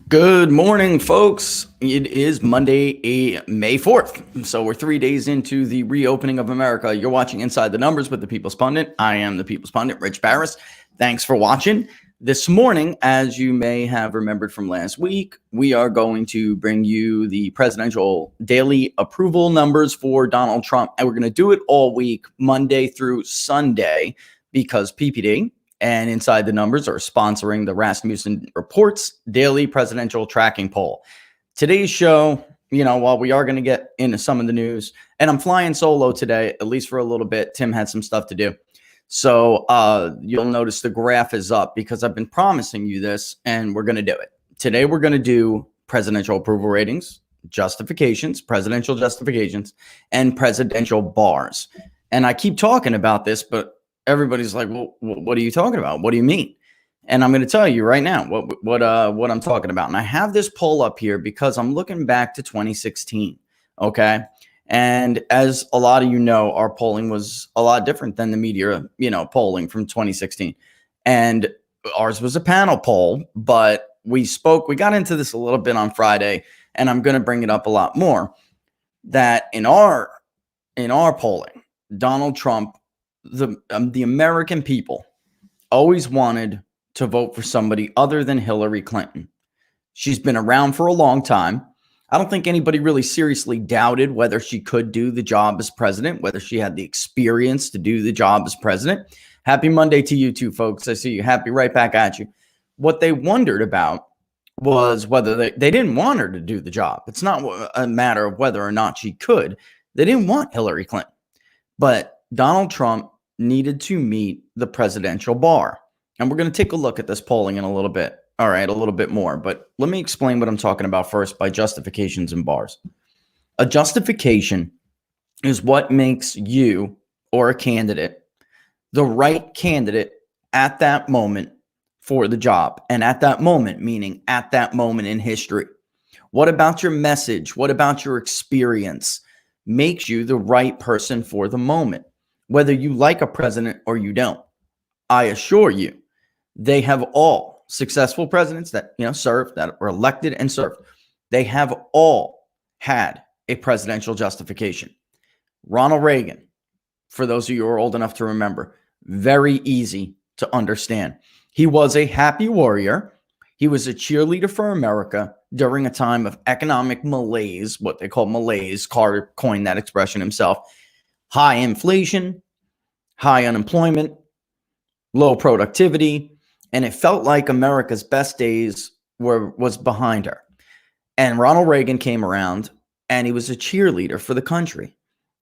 Good morning, folks. It is Monday, May 4th. So we're 3 days into the reopening of America. You're watching Inside the Numbers with the People's Pundit. I am the People's Pundit, Rich Barris. Thanks for watching. This morning, as you may have remembered from last week, we are going to bring you the presidential daily approval numbers for Donald Trump. And we're going to do it all week, Monday through Sunday, because PPD and Inside the Numbers are sponsoring the Rasmussen Reports Daily Presidential Tracking Poll. Today's show, while we are going to get into some of the news, and I'm flying solo today, at least for a little bit. Tim had some stuff to do. So you'll notice the graph is up because I've been promising you this, and we're going to do it. Today we're going to do presidential approval ratings, justifications, presidential justifications, and presidential bars. And I keep talking about this, but everybody's like, well, what are you talking about? What do you mean? And I'm going to tell you right now what I'm talking about. And I have this poll up here because I'm looking back to 2016. Okay. And as a lot of you know, our polling was a lot different than the media, polling from 2016. And ours was a panel poll, but we got into this a little bit on Friday, and I'm going to bring it up a lot more, that in our polling, Donald Trump, the American people always wanted to vote for somebody other than Hillary Clinton. She's been around for a long time. I don't think anybody really seriously doubted whether she could do the job as president, whether she had the experience to do the job as president. Happy Monday to you too, folks. I see you. Happy right back at you. What they wondered about was whether they didn't want her to do the job. It's not a matter of whether or not she could. They didn't want Hillary Clinton. But Donald Trump needed to meet the presidential bar. And we're going to take a look at this polling in a little bit. All right, a little bit more. But let me explain what I'm talking about first by justifications and bars. A justification is what makes you or a candidate the right candidate at that moment for the job. And at that moment, meaning at that moment in history. What about your message? What about your experience makes you the right person for the moment? Whether you like a president or you don't, I assure you, they have all successful presidents that served, that were elected and served. They have all had a presidential justification. Ronald Reagan, for those of you who are old enough to remember, very easy to understand. He was a happy warrior. He was a cheerleader for America during a time of economic malaise, what they call malaise. Carter coined that expression himself. High inflation, high unemployment, low productivity, and it felt like America's best days was behind her. And Ronald Reagan came around, and he was a cheerleader for the country.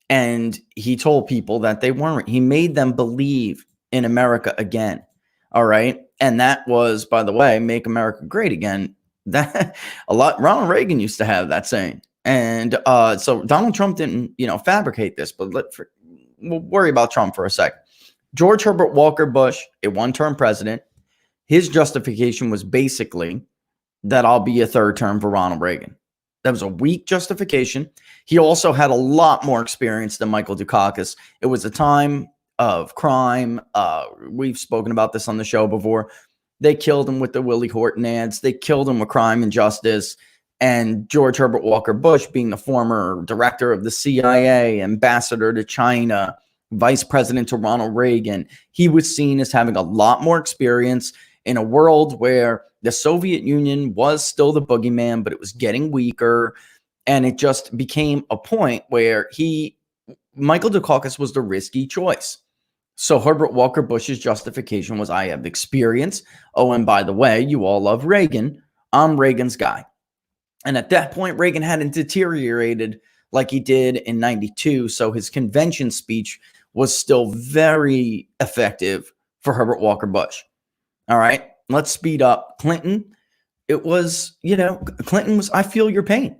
And he told people that they weren't. He made them believe in America again. All right. And that was, by the way, make America great again. That Ronald Reagan used to have that saying. And so Donald Trump didn't, fabricate this, but we'll worry about Trump for a second. George Herbert Walker Bush, a one-term president, his justification was basically that I'll be a third term for Ronald Reagan. That was a weak justification. He also had a lot more experience than Michael Dukakis. It was a time of crime. We've spoken about this on the show before. They killed him with the Willie Horton ads. They killed him with crime and justice. And George Herbert Walker Bush, being the former director of the CIA, ambassador to China, vice president to Ronald Reagan, he was seen as having a lot more experience in a world where the Soviet Union was still the boogeyman, but it was getting weaker. And it just became a point where Michael Dukakis was the risky choice. So Herbert Walker Bush's justification was, I have experience. Oh, and by the way, you all love Reagan. I'm Reagan's guy. And at that point, Reagan hadn't deteriorated like he did in 92. So his convention speech was still very effective for Herbert Walker Bush. All right, let's speed up. Clinton, it was, Clinton was, I feel your pain.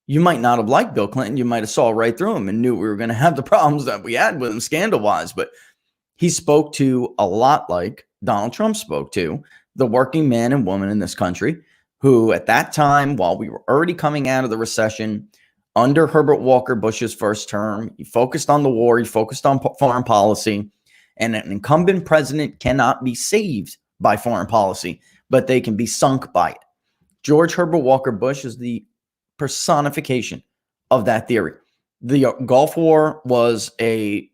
You might not have liked Bill Clinton. You might have saw right through him and knew we were going to have the problems that we had with him scandal-wise. But he spoke to a lot like Donald Trump spoke to the working man and woman in this country who at that time, while we were already coming out of the recession, under Herbert Walker Bush's first term, he focused on the war, he focused on foreign policy, and an incumbent president cannot be saved by foreign policy, but they can be sunk by it. George Herbert Walker Bush is the personification of that theory. The Gulf War was an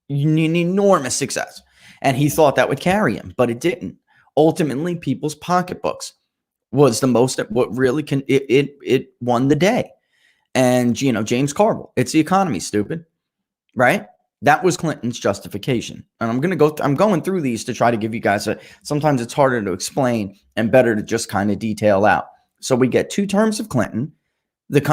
enormous success, and he thought that would carry him, but it didn't. Ultimately, people's pocketbooks was the most, what really it won the day. And, James Carville, it's the economy, stupid, right? That was Clinton's justification. And I'm going through these to try to give you guys sometimes it's harder to explain and better to just kind of detail out. So we get 2 terms of Clinton.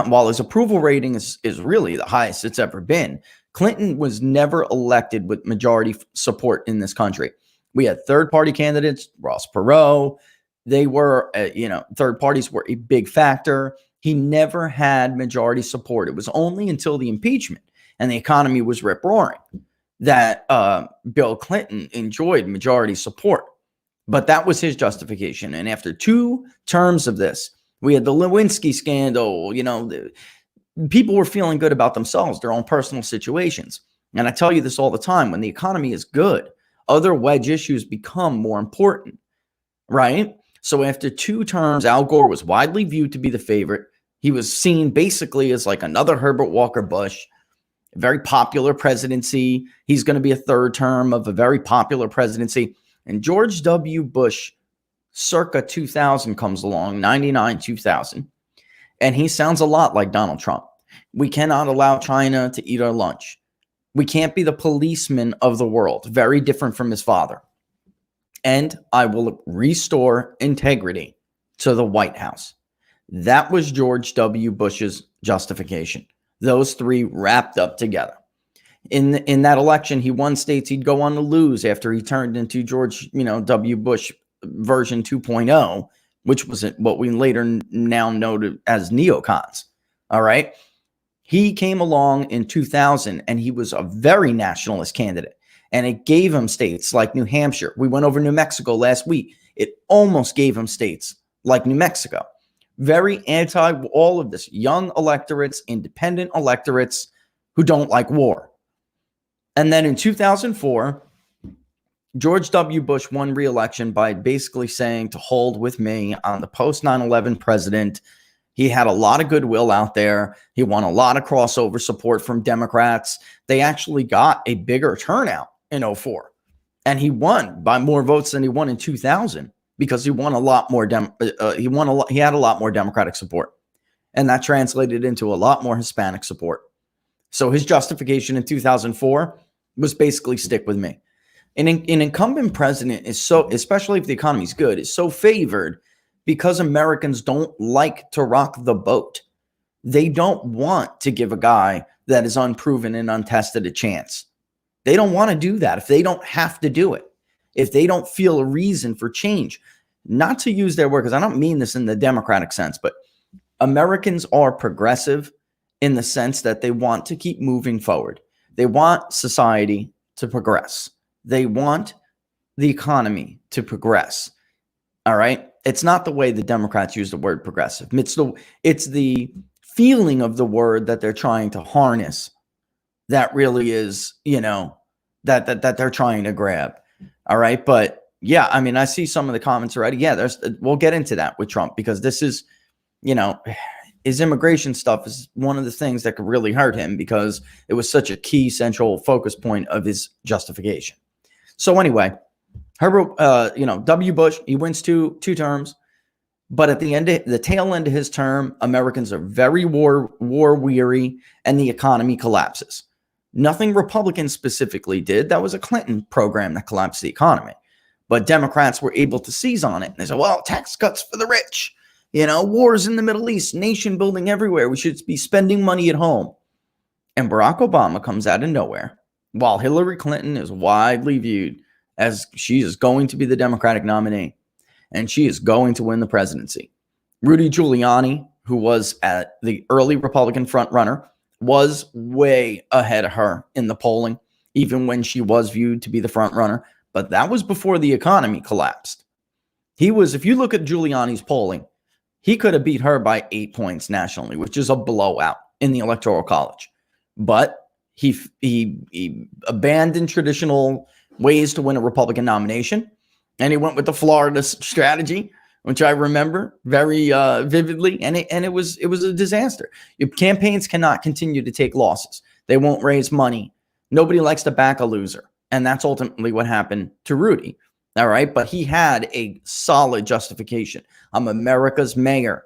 While his approval rating is really the highest it's ever been, Clinton was never elected with majority support in this country. We had third-party candidates, Ross Perot. They were, third parties were a big factor. He never had majority support. It was only until the impeachment and the economy was rip-roaring that Bill Clinton enjoyed majority support. But that was his justification. And after 2 terms of this, we had the Lewinsky scandal. People were feeling good about themselves, their own personal situations. And I tell you this all the time, when the economy is good, other wedge issues become more important, right? So after 2 terms, Al Gore was widely viewed to be the favorite. He was seen basically as like another Herbert Walker Bush, a very popular presidency. He's going to be a 3rd term of a very popular presidency. And George W. Bush, circa 2000, comes along, 99, 2000. And he sounds a lot like Donald Trump. We cannot allow China to eat our lunch. We can't be the policeman of the world. Very different from his father. And I will restore integrity to the White House. That was George W. Bush's justification. Those 3 wrapped up together. In that election, he won states he'd go on to lose after he turned into George W. Bush version 2.0, which was what we later now know as neocons. All right. He came along in 2000 and he was a very nationalist candidate, and it gave him states like New Hampshire. We went over New Mexico last week. It almost gave him states like New Mexico. Very anti all of this, young electorates, independent electorates who don't like war. And then in 2004, George W. Bush won re-election by basically saying to hold with me. I'm the post 9/11 president. He had a lot of goodwill out there. He won a lot of crossover support from Democrats. They actually got a bigger turnout in 2004. And he won by more votes than he won in 2000 because he won a lot more. He had a lot more Democratic support. And that translated into a lot more Hispanic support. So his justification in 2004 was basically stick with me. An incumbent president is so, especially if the economy's good, is so favored because Americans don't like to rock the boat. They don't want to give a guy that is unproven and untested a chance. They don't want to do that if they don't have to do it, if they don't feel a reason for change. Not to use their word, because I don't mean this in the Democratic sense, but Americans are progressive in the sense that they want to keep moving forward. They want society to progress. They want the economy to progress. All right. It's not the way the Democrats use the word progressive. It's the feeling of the word that they're trying to harness. That really is, that they're trying to grab. All right. But yeah, I mean, I see some of the comments already. Yeah, we'll get into that with Trump, because this is, his immigration stuff is one of the things that could really hurt him, because it was such a key central focus point of his justification. So anyway, Herbert, W. Bush, he wins two terms, but at the tail end of his term, Americans are very war weary, and the economy collapses. Nothing Republicans specifically did. That was a Clinton program that collapsed the economy, but Democrats were able to seize on it. And they said, well, tax cuts for the rich, wars in the Middle East, nation building everywhere. We should be spending money at home. And Barack Obama comes out of nowhere, while Hillary Clinton is widely viewed as she is going to be the Democratic nominee, and she is going to win the presidency. Rudy Giuliani, who was at the early Republican frontrunner, was way ahead of her in the polling, even when she was viewed to be the frontrunner. But that was before the economy collapsed. If you look at Giuliani's polling, he could have beat her by 8 points nationally, which is a blowout in the Electoral College. But he abandoned traditional ways to win a Republican nomination, and he went with the Florida strategy, which I remember very vividly, and it was a disaster. Your campaigns cannot continue to take losses. They won't raise money. Nobody likes to back a loser, and that's ultimately what happened to Rudy. All right, but he had a solid justification. I'm America's mayor.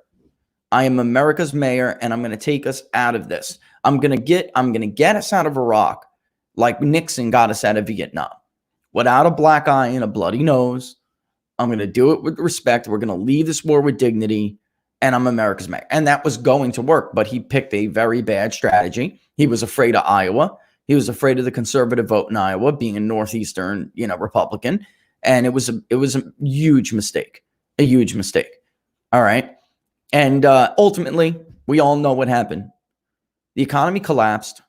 I am America's mayor, and I'm going to take us out of this. I'm going to get us out of Iraq like Nixon got us out of Vietnam, without a black eye and a bloody nose. I'm going to do it with respect. We're going to leave this war with dignity, and I'm America's mayor. And that was going to work, but he picked a very bad strategy. He was afraid of Iowa. He was afraid of the conservative vote in Iowa, being a northeastern, Republican, and it was a huge mistake, All right. And ultimately, we all know what happened. The economy collapsed.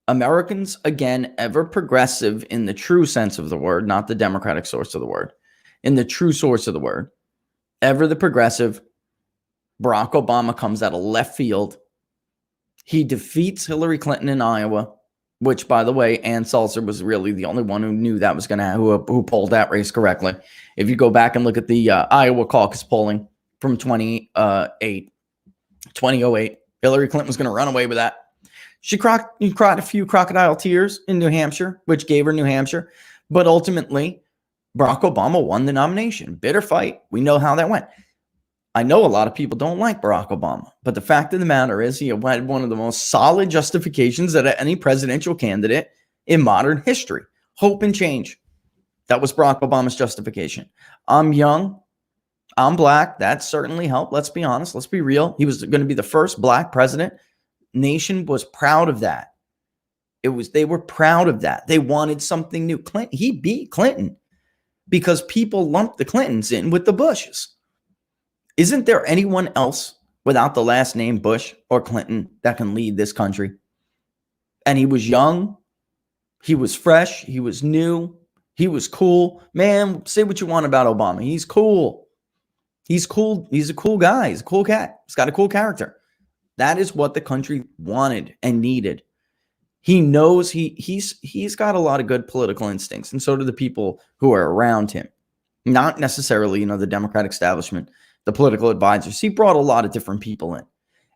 Americans, again, ever progressive in the true sense of the word, not the Democratic source of the word, in the true source of the word, ever the progressive, Barack Obama comes out of left field. He defeats Hillary Clinton in Iowa, which, by the way, Ann Sulzer was really the only one who knew that was going to who polled that race correctly. If you go back and look at the Iowa caucus polling from 2008, Hillary Clinton was going to run away with that. She cried a few crocodile tears in New Hampshire, which gave her New Hampshire. But ultimately, Barack Obama won the nomination. Bitter fight. We know how that went. I know a lot of people don't like Barack Obama, but the fact of the matter is he had one of the most solid justifications that any presidential candidate in modern history. Hope and change. That was Barack Obama's justification. I'm young. I'm black. That certainly helped. Let's be honest. Let's be real. He was going to be the first black president. Nation was proud of that. They were proud of that. They wanted something new. He beat Clinton because people lumped the Clintons in with the Bushes. Isn't there anyone else without the last name Bush or Clinton that can lead this country? And he was young. He was fresh. He was new. He was cool. Man, say what you want about Obama. He's cool. He's cool. He's a cool guy. He's a cool cat. He's got a cool character. That is what the country wanted and needed. He knows he's got a lot of good political instincts, and so do the people who are around him. Not necessarily, the Democratic establishment, the political advisors. He brought a lot of different people in,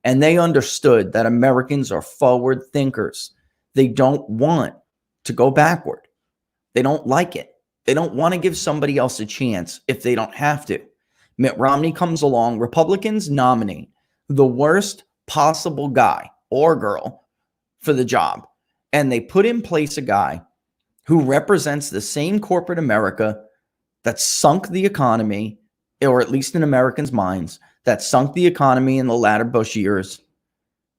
and they understood that Americans are forward thinkers. They don't want to go backward. They don't like it. They don't want to give somebody else a chance if they don't have to. Mitt Romney comes along. Republicans nominate the worst possible guy or girl for the job, and they put in place a guy who represents the same corporate America that sunk the economy, or at least in Americans' minds, that sunk the economy in the latter Bush years.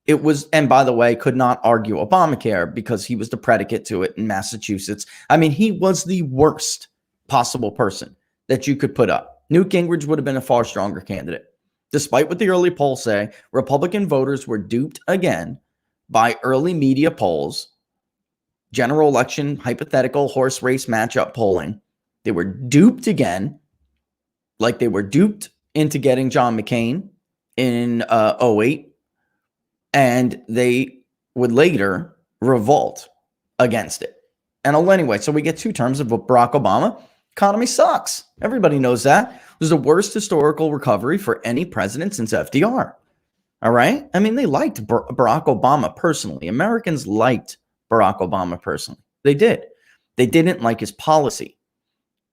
It was, and by the way, could not argue Obamacare because he was the predicate to it in Massachusetts. I mean, he was the worst possible person that you could put up. Newt Gingrich would have been a far stronger candidate. Despite what the early polls say, Republican voters were duped again by early media polls, general election, hypothetical horse race matchup polling. They were duped again, like they were duped into getting John McCain in 2008, and they would later revolt against it. And anyway, so we get two terms of Barack Obama. Economy sucks. Everybody knows that. It was the worst historical recovery for any president since FDR. All right? I mean, they liked Barack Obama personally. Americans liked Barack Obama personally. They did. They didn't like his policy.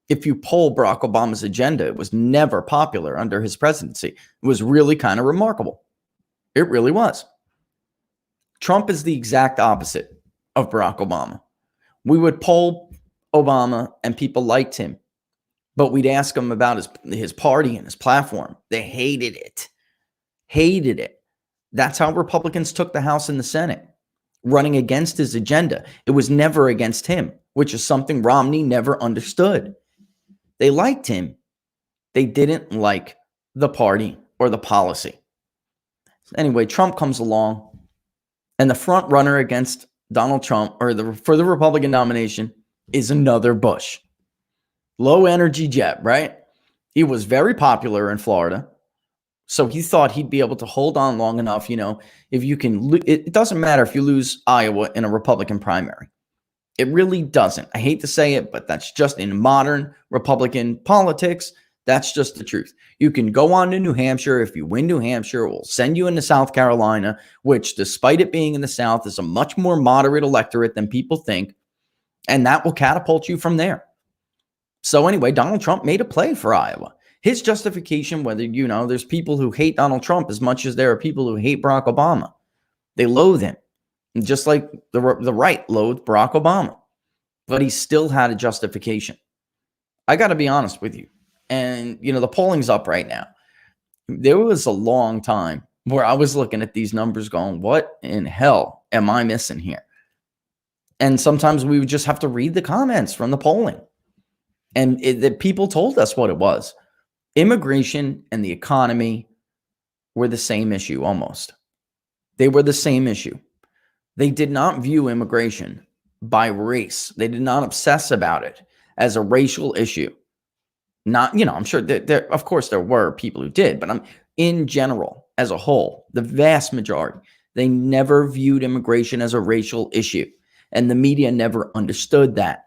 If you poll Barack Obama's agenda, it was never popular under his presidency. It was really kind of remarkable. It really was. Trump is the exact opposite of Barack Obama. We would poll Obama and people liked him, but we'd ask him about his party and his platform. They hated it. Hated it. That's how Republicans took the House and the Senate, running against his agenda. It was never against him, which is something Romney never understood. They liked him. They didn't like the party or the policy. Anyway, Trump comes along, and the front runner against Donald Trump, or for the Republican nomination, is another Bush. Low energy jet, right? He was very popular in Florida. So he thought he'd be able to hold on long enough. If you can, it doesn't matter if you lose Iowa in a Republican primary. It really doesn't. I hate to say it, but that's just in modern Republican politics. That's just the truth. You can go on to New Hampshire. If you win New Hampshire, we'll send you into South Carolina, which, despite it being in the South, is a much more moderate electorate than people think. And that will catapult you from there. So anyway, Donald Trump made a play for Iowa. His justification, whether, there's people who hate Donald Trump as much as there are people who hate Barack Obama. They loathe him, just like the right loathed Barack Obama. But he still had a justification. I got to be honest with you. And, the polling's up right now. There was a long time where I was looking at these numbers going, what in hell am I missing here? And sometimes we would just have to read the comments from the polling. And the people told us what it was. Immigration and the economy were the same issue almost. They were the same issue. They did not view immigration by race. They did not obsess about it as a racial issue. Not, I'm sure that of course there were people who did, but in general, as a whole, the vast majority, they never viewed immigration as a racial issue. And the media never understood that.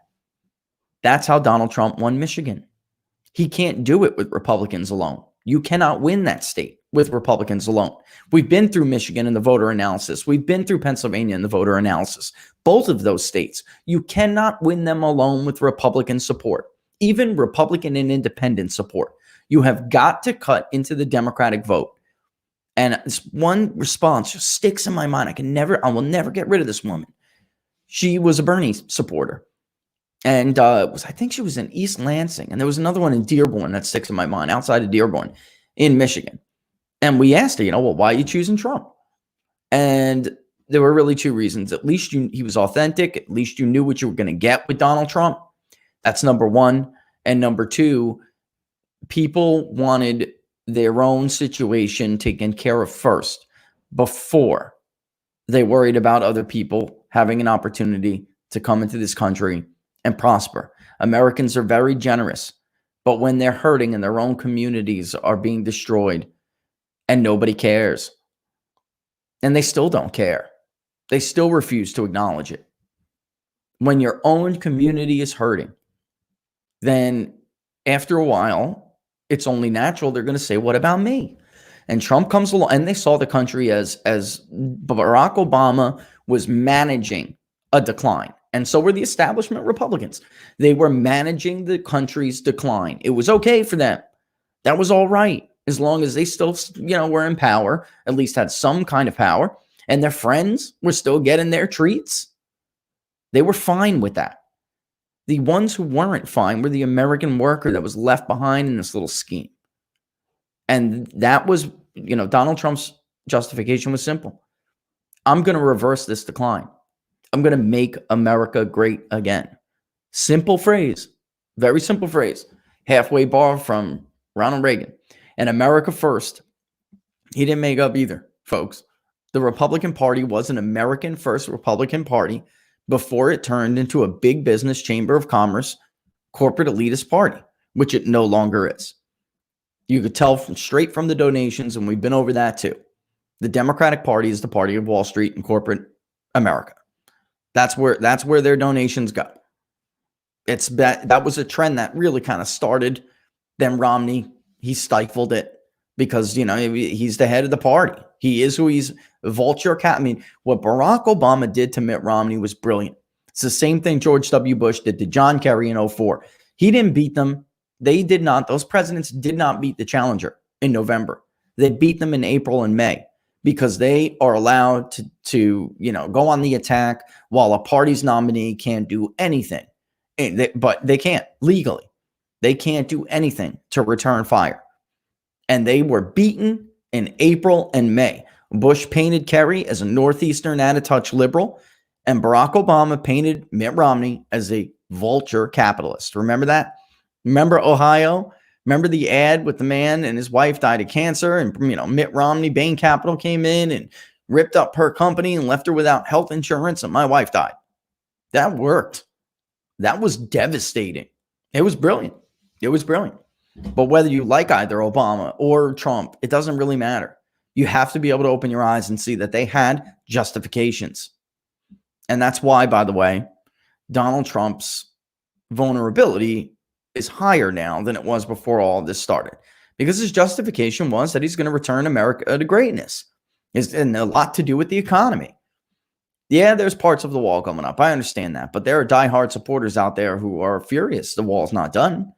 That's how Donald Trump won Michigan. He can't do it with Republicans alone. You cannot win that state with Republicans alone. We've been through Michigan in the voter analysis. We've been through Pennsylvania in the voter analysis. Both of those states, you cannot win them alone with Republican support. Even Republican and independent support. You have got to cut into the Democratic vote. And this one response just sticks in my mind. I will never get rid of this woman. She was a Bernie supporter. And I think she was in East Lansing. And there was another one in Dearborn that sticks in my mind, outside of Dearborn in Michigan. And we asked her, why are you choosing Trump? And there were really two reasons. At least he was authentic. At least you knew what you were going to get with Donald Trump. That's number one. And number two, people wanted their own situation taken care of first before they worried about other people having an opportunity to come into this country and prosper. Americans are very generous, but when they're hurting and their own communities are being destroyed and nobody cares, and they still don't care, they still refuse to acknowledge it. When your own community is hurting, then after a while, it's only natural they're going to say, what about me? And Trump comes along, and they saw the country as Barack Obama was managing a decline. And so were the establishment Republicans. They were managing the country's decline. It was okay for them. That was all right, as long as they still, were in power, at least had some kind of power, and their friends were still getting their treats. They were fine with that. The ones who weren't fine were the American worker that was left behind in this little scheme. And that was, Donald Trump's justification was simple. I'm going to reverse this decline. I'm going to make America great again. Simple phrase, very simple phrase, halfway bar from Ronald Reagan. And America first, he didn't make up either, folks. The Republican Party was an American first Republican Party before it turned into a big business chamber of commerce, corporate elitist party, which it no longer is. You could tell straight from the donations, and we've been over that too. The Democratic Party is the party of Wall Street and corporate America. That's where their donations go. That was a trend that really kind of started. Then Romney, he stifled it because, he's the head of the party. He is who he's vulture cat. What Barack Obama did to Mitt Romney was brilliant. It's the same thing George W. Bush did to John Kerry in 2004. He didn't beat them. They did not. Those presidents did not beat the challenger in November. They beat them in April and May because they are allowed to go on the attack while a party's nominee can't do anything. But they can't legally. They can't do anything to return fire. And they were beaten in April and May. Bush painted Kerry as a Northeastern out-of-touch liberal, and Barack Obama painted Mitt Romney as a vulture capitalist. Remember that? Remember Ohio? Remember the ad with the man and his wife died of cancer, and Mitt Romney, Bain Capital, came in and ripped up her company and left her without health insurance, and my wife died. That worked. That was devastating. It was brilliant. It was brilliant. But whether you like either Obama or Trump, it doesn't really matter. You have to be able to open your eyes and see that they had justifications. And that's why, by the way, Donald Trump's vulnerability is higher now than it was before all of this started, because his justification was that he's going to return America to greatness. And a lot to do with the economy. Yeah, there's parts of the wall coming up. I understand that. But there are diehard supporters out there who are furious the wall's not done.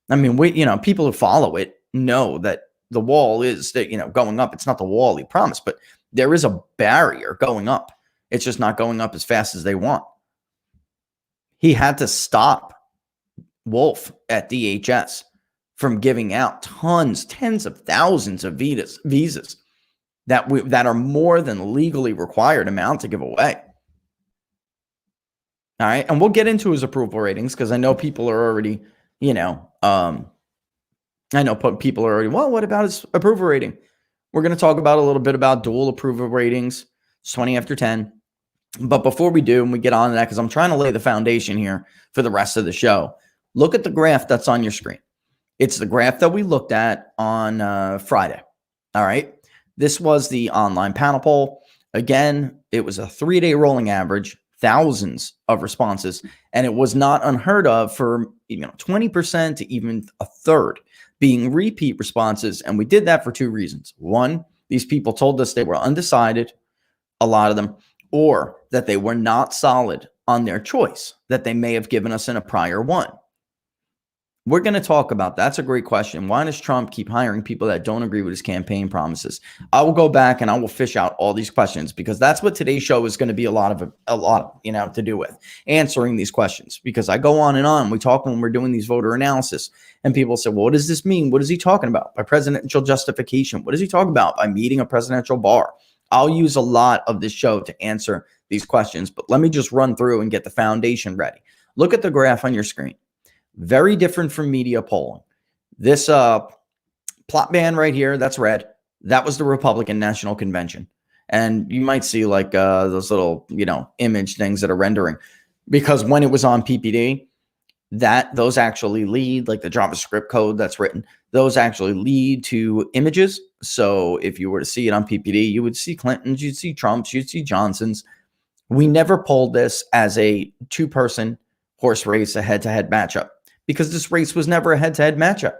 I mean, people who follow it know that the wall is going up. It's not the wall he promised, but there is a barrier going up. It's just not going up as fast as they want. He had to stop Wolf at DHS from giving out tens of thousands of visas that are more than the legally required amount to give away. All right. And we'll get into his approval ratings, because I know people are already, people are already, well, what about his approval rating? We're going to talk about a little bit about dual approval ratings. It's 20 after 10. But before we do, and we get on to that, because I'm trying to lay the foundation here for the rest of the show, look at the graph that's on your screen. It's the graph that we looked at on Friday. All right. This was the online panel poll. Again, it was a 3-day rolling average, thousands of responses, and it was not unheard of for 20% to even a third being repeat responses. And we did that for two reasons. One, these people told us they were undecided, a lot of them, or that they were not solid on their choice that they may have given us in a prior one. We're going to talk about that. That's a great question. Why does Trump keep hiring people that don't agree with his campaign promises? I will go back and I will fish out all these questions, because that's what today's show is going to be a lot to do with, answering these questions, because I go on and on. We talk when we're doing these voter analysis, and people say, well, what does this mean? What is he talking about by presidential justification? What does he talk about by meeting a presidential bar? I'll use a lot of this show to answer these questions, but let me just run through and get the foundation ready. Look at the graph on your screen. Very different from media polling. This plot band right here, that's red. That was the Republican National Convention. And you might see like those little, image things that are rendering, because when it was on PPD, those actually lead, like the JavaScript code that's written, those actually lead to images. So if you were to see it on PPD, you would see Clinton's, you'd see Trump's, you'd see Johnson's. We never polled this as a two-person horse race, a head-to-head matchup, because this race was never a head-to-head matchup.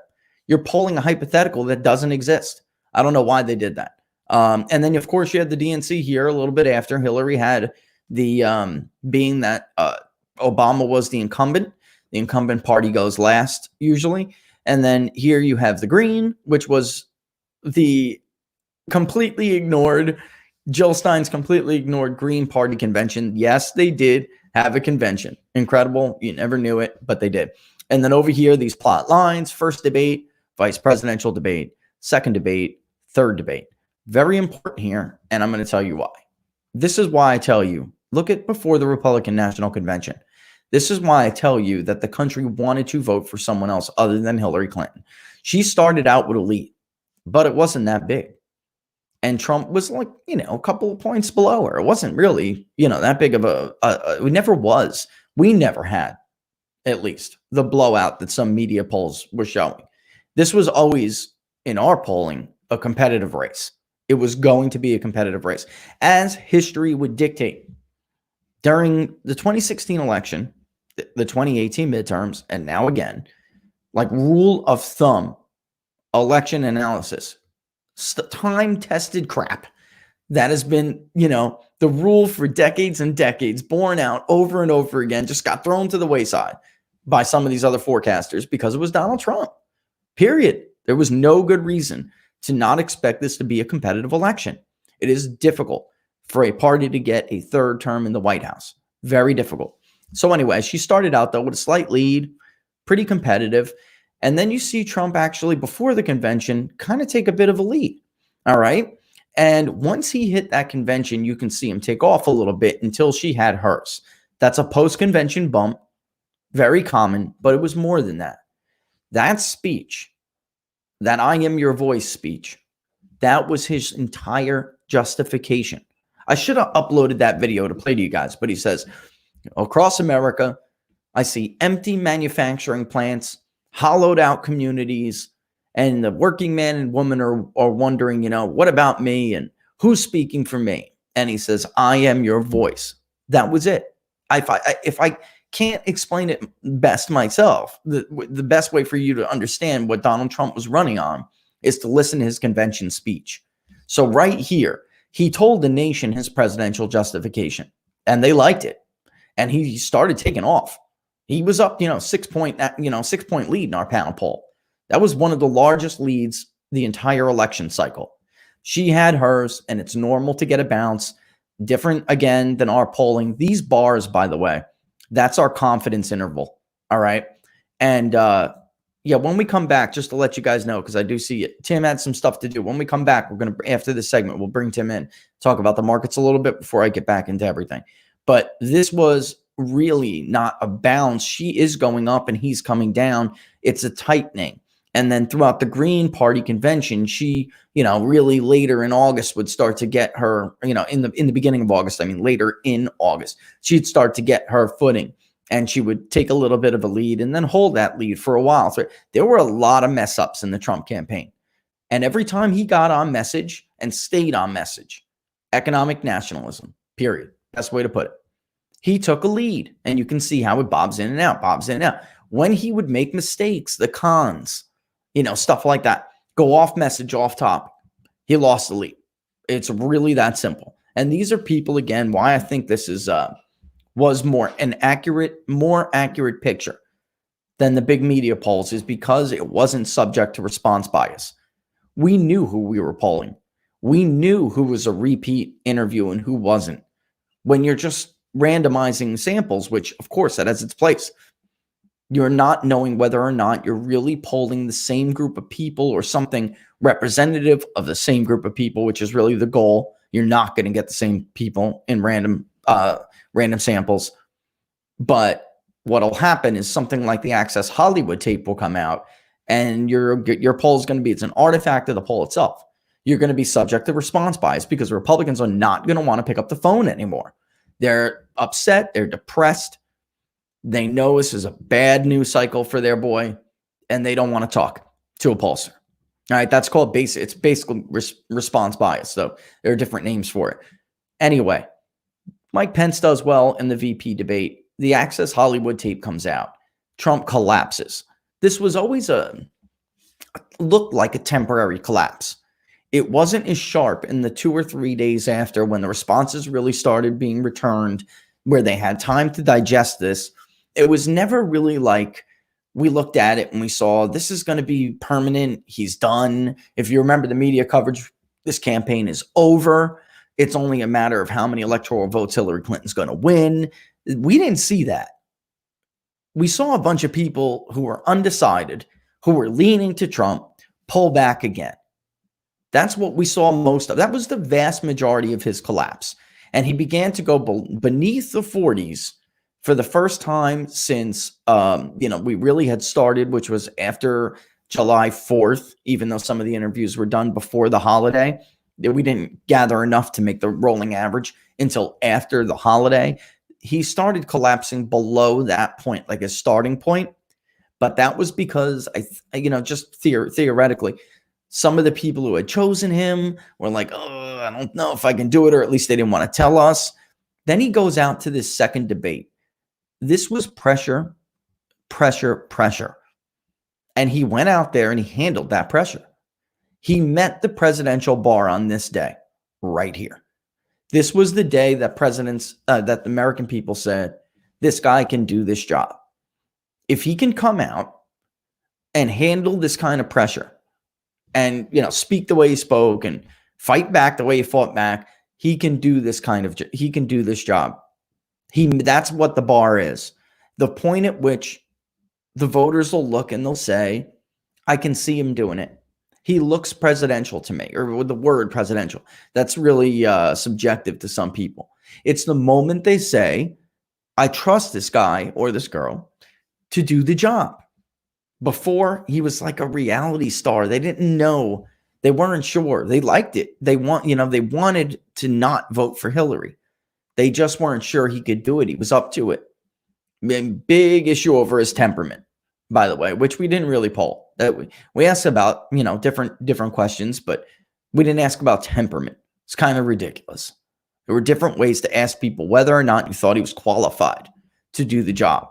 You're polling a hypothetical that doesn't exist. I don't know why they did that. And then, of course, you had the DNC here a little bit after. Hillary had the being that Obama was the incumbent. The incumbent party goes last usually. And then here you have the green, which was the completely ignored, Jill Stein's completely ignored Green Party convention. Yes, they did have a convention. Incredible. You never knew it, but they did. And then over here, these plot lines: first debate, vice presidential debate, second debate, third debate. Very important here, and I'm going to tell you why. This is why I tell you, look at before the Republican National Convention. This is why I tell you that the country wanted to vote for someone else other than Hillary Clinton. She started out with a lead, but it wasn't that big. And Trump was like, a couple of points below her. It wasn't really, that big of it never was. We never had, at least, the blowout that some media polls were showing. This was always, in our polling, a competitive race. It was going to be a competitive race, as history would dictate. During the 2016 election, the 2018 midterms, and now again, like rule of thumb, election analysis, time-tested crap that has been, the rule for decades and decades, borne out over and over again, just got thrown to the wayside by some of these other forecasters because it was Donald Trump. Period. There was no good reason to not expect this to be a competitive election. It is difficult for a party to get a third term in the White House. Very difficult. So anyway, she started out, though, with a slight lead, pretty competitive. And then you see Trump actually, before the convention, kind of take a bit of a lead. All right. And once he hit that convention, you can see him take off a little bit until she had hers. That's a post-convention bump. Very common, but it was more than that. That speech, that I am your voice speech, that was his entire justification. I should have uploaded that video to play to you guys, but he says, across America, I see empty manufacturing plants, hollowed out communities, and the working man and woman are wondering, what about me and who's speaking for me? And he says, I am your voice. That was it. If I can't explain it best myself. The best way for you to understand what Donald Trump was running on is to listen to his convention speech. So right here, he told the nation his presidential justification, and they liked it. And he started taking off. He was up, 6-point lead in our panel poll. That was one of the largest leads the entire election cycle. She had hers, and it's normal to get a bounce. Different, again, than our polling. These bars, by the way, that's our confidence interval. All right. And when we come back, just to let you guys know, because I do see it, Tim had some stuff to do. When we come back, we're going to, after this segment, we'll bring Tim in, talk about the markets a little bit before I get back into everything. But this was really not a bounce. She is going up and he's coming down. It's a tightening. And then throughout the Green Party convention, she, really later in August would start to get her, in the beginning of August, later in August, she'd start to get her footing and she would take a little bit of a lead and then hold that lead for a while. So there were a lot of mess ups in the Trump campaign. And every time he got on message and stayed on message, economic nationalism, period. Best way to put it. He took a lead and you can see how it bobs in and out, When he would make mistakes, the cons, stuff like that, go off message, off topic, he lost the lead. It's really that simple. And these are people, again, why I think this is was more accurate picture than the big media polls is because it wasn't subject to response bias. We knew who we were polling. We knew who was a repeat interview and who wasn't. When you're just randomizing samples, which of course that has its place, you're not knowing whether or not you're really polling the same group of people or something representative of the same group of people, which is really the goal. You're not going to get the same people in random samples. But what'll happen is something like the Access Hollywood tape will come out and your poll is going to be, it's an artifact of the poll itself. You're going to be subject to response bias because Republicans are not going to want to pick up the phone anymore. They're upset. They're depressed. They know this is a bad news cycle for their boy, and they don't want to talk to a pollster. All right, that's called it's basically response bias. So there are different names for it. Anyway, Mike Pence does well in the VP debate. The Access Hollywood tape comes out. Trump collapses. This was always looked like a temporary collapse. It wasn't as sharp in the 2 or 3 days after when the responses really started being returned, where they had time to digest this. It was never really like we looked at it and we saw this is going to be permanent. He's done. If you remember the media coverage, this campaign is over. It's only a matter of how many electoral votes Hillary Clinton's going to win. We didn't see that. We saw a bunch of people who were undecided, who were leaning to Trump, pull back again. That's what we saw most of. That was the vast majority of his collapse. And he began to go beneath the 40s for the first time since, we really had started, which was after July 4th, even though some of the interviews were done before the holiday. We didn't gather enough to make the rolling average until after the holiday. He started collapsing below that point, like his starting point. But that was because, just theoretically, some of the people who had chosen him were like, oh, I don't know if I can do it, or at least they didn't want to tell us. Then he goes out to this second debate. This was pressure. And he went out there and he handled that pressure. He met the presidential bar on this day right here. This was the day that that the American people said, this guy can do this job. If he can come out and handle this kind of pressure and, speak the way he spoke and fight back the way he fought back, he can do this job. That's what the bar is. The point at which the voters will look and they'll say, I can see him doing it. He looks presidential to me, or with the word presidential. That's really subjective to some people. It's the moment they say, I trust this guy or this girl to do the job. Before, he was like a reality star. They didn't know. They weren't sure. They liked it. They wanted to not vote for Hillary. They just weren't sure he could do it. He was up to it. Big issue over his temperament, by the way, which we didn't really poll. We asked about, different questions, but we didn't ask about temperament. It's kind of ridiculous. There were different ways to ask people whether or not you thought he was qualified to do the job.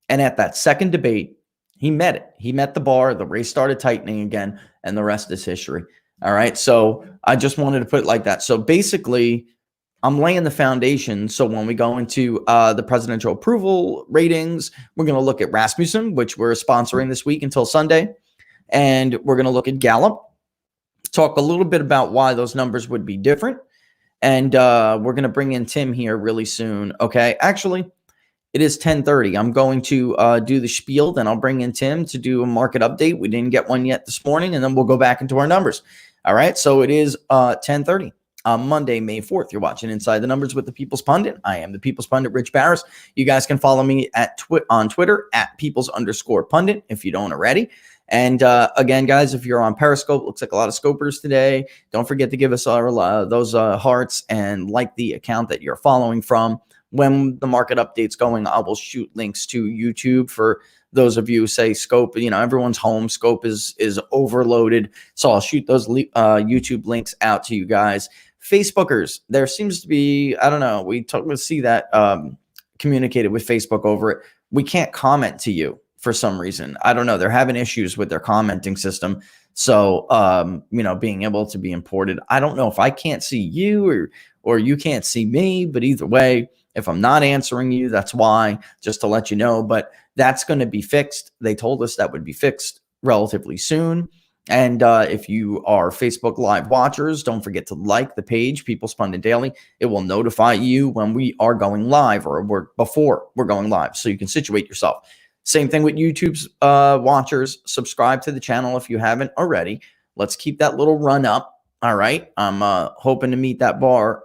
And at that second debate, he met it. He met the bar. The race started tightening again, and the rest is history. All right. So I just wanted to put it like that. So basically, I'm laying the foundation. So when we go into the presidential approval ratings, we're going to look at Rasmussen, which we're sponsoring this week until Sunday. And we're going to look at Gallup, talk a little bit about why those numbers would be different. And we're going to bring in Tim here really soon. Okay. Actually, it is 10:30. I'm going to do the spiel. Then I'll bring in Tim to do a market update. We didn't get one yet this morning. And then we'll go back into our numbers. All right. So it is 10:30. Monday, May 4th. You're watching Inside the Numbers with the People's Pundit. I am the People's Pundit, Rich Barris. You guys can follow me on Twitter at Peoples_Pundit if you don't already. And again, guys, if you're on Periscope, looks like a lot of scopers today. Don't forget to give us those hearts and like the account that you're following from. When the market update's going, I will shoot links to YouTube for those of you who say Scope. You know, everyone's home. Scope is overloaded. So I'll shoot those YouTube links out to you guys. Facebookers, there seems to be, I don't know, we see that communicated with Facebook over it. We can't comment to you for some reason. I don't know. They're having issues with their commenting system. So, being able to be imported. I don't know if I can't see you or you can't see me, but either way, if I'm not answering you, that's why, just to let you know. But that's going to be fixed. They told us that would be fixed relatively soon. And if you are Facebook Live watchers, don't forget to like the page, People's Pundit Daily. It will notify you when we are going live or before we're going live, so you can situate yourself. Same thing with YouTube's watchers. Subscribe to the channel if you haven't already. Let's keep that little run up. All right. I'm hoping to meet that bar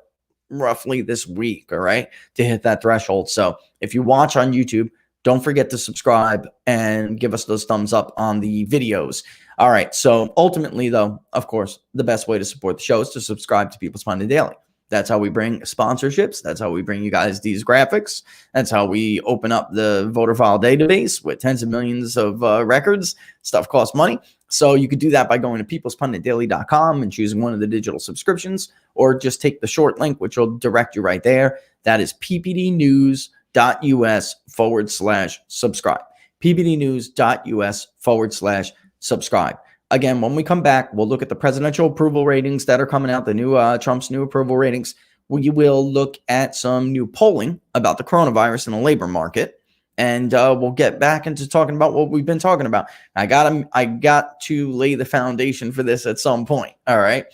roughly this week. All right. To hit that threshold. So if you watch on YouTube, don't forget to subscribe and give us those thumbs up on the videos. All right. So ultimately, though, of course, the best way to support the show is to subscribe to People's Pundit Daily. That's how we bring sponsorships. That's how we bring you guys these graphics. That's how we open up the voter file database with tens of millions of records. Stuff costs money. So you could do that by going to peoplespunditdaily.com and choosing one of the digital subscriptions, or just take the short link, which will direct you right there. That is ppdnews.us/subscribe. ppdnews.us/subscribe. Again, when we come back, we'll look at the presidential approval ratings that are coming out, the new Trump's new approval ratings. We will look at some new polling about the coronavirus in the labor market, and we'll get back into talking about what we've been talking about. I got to lay the foundation for this at some point. All right.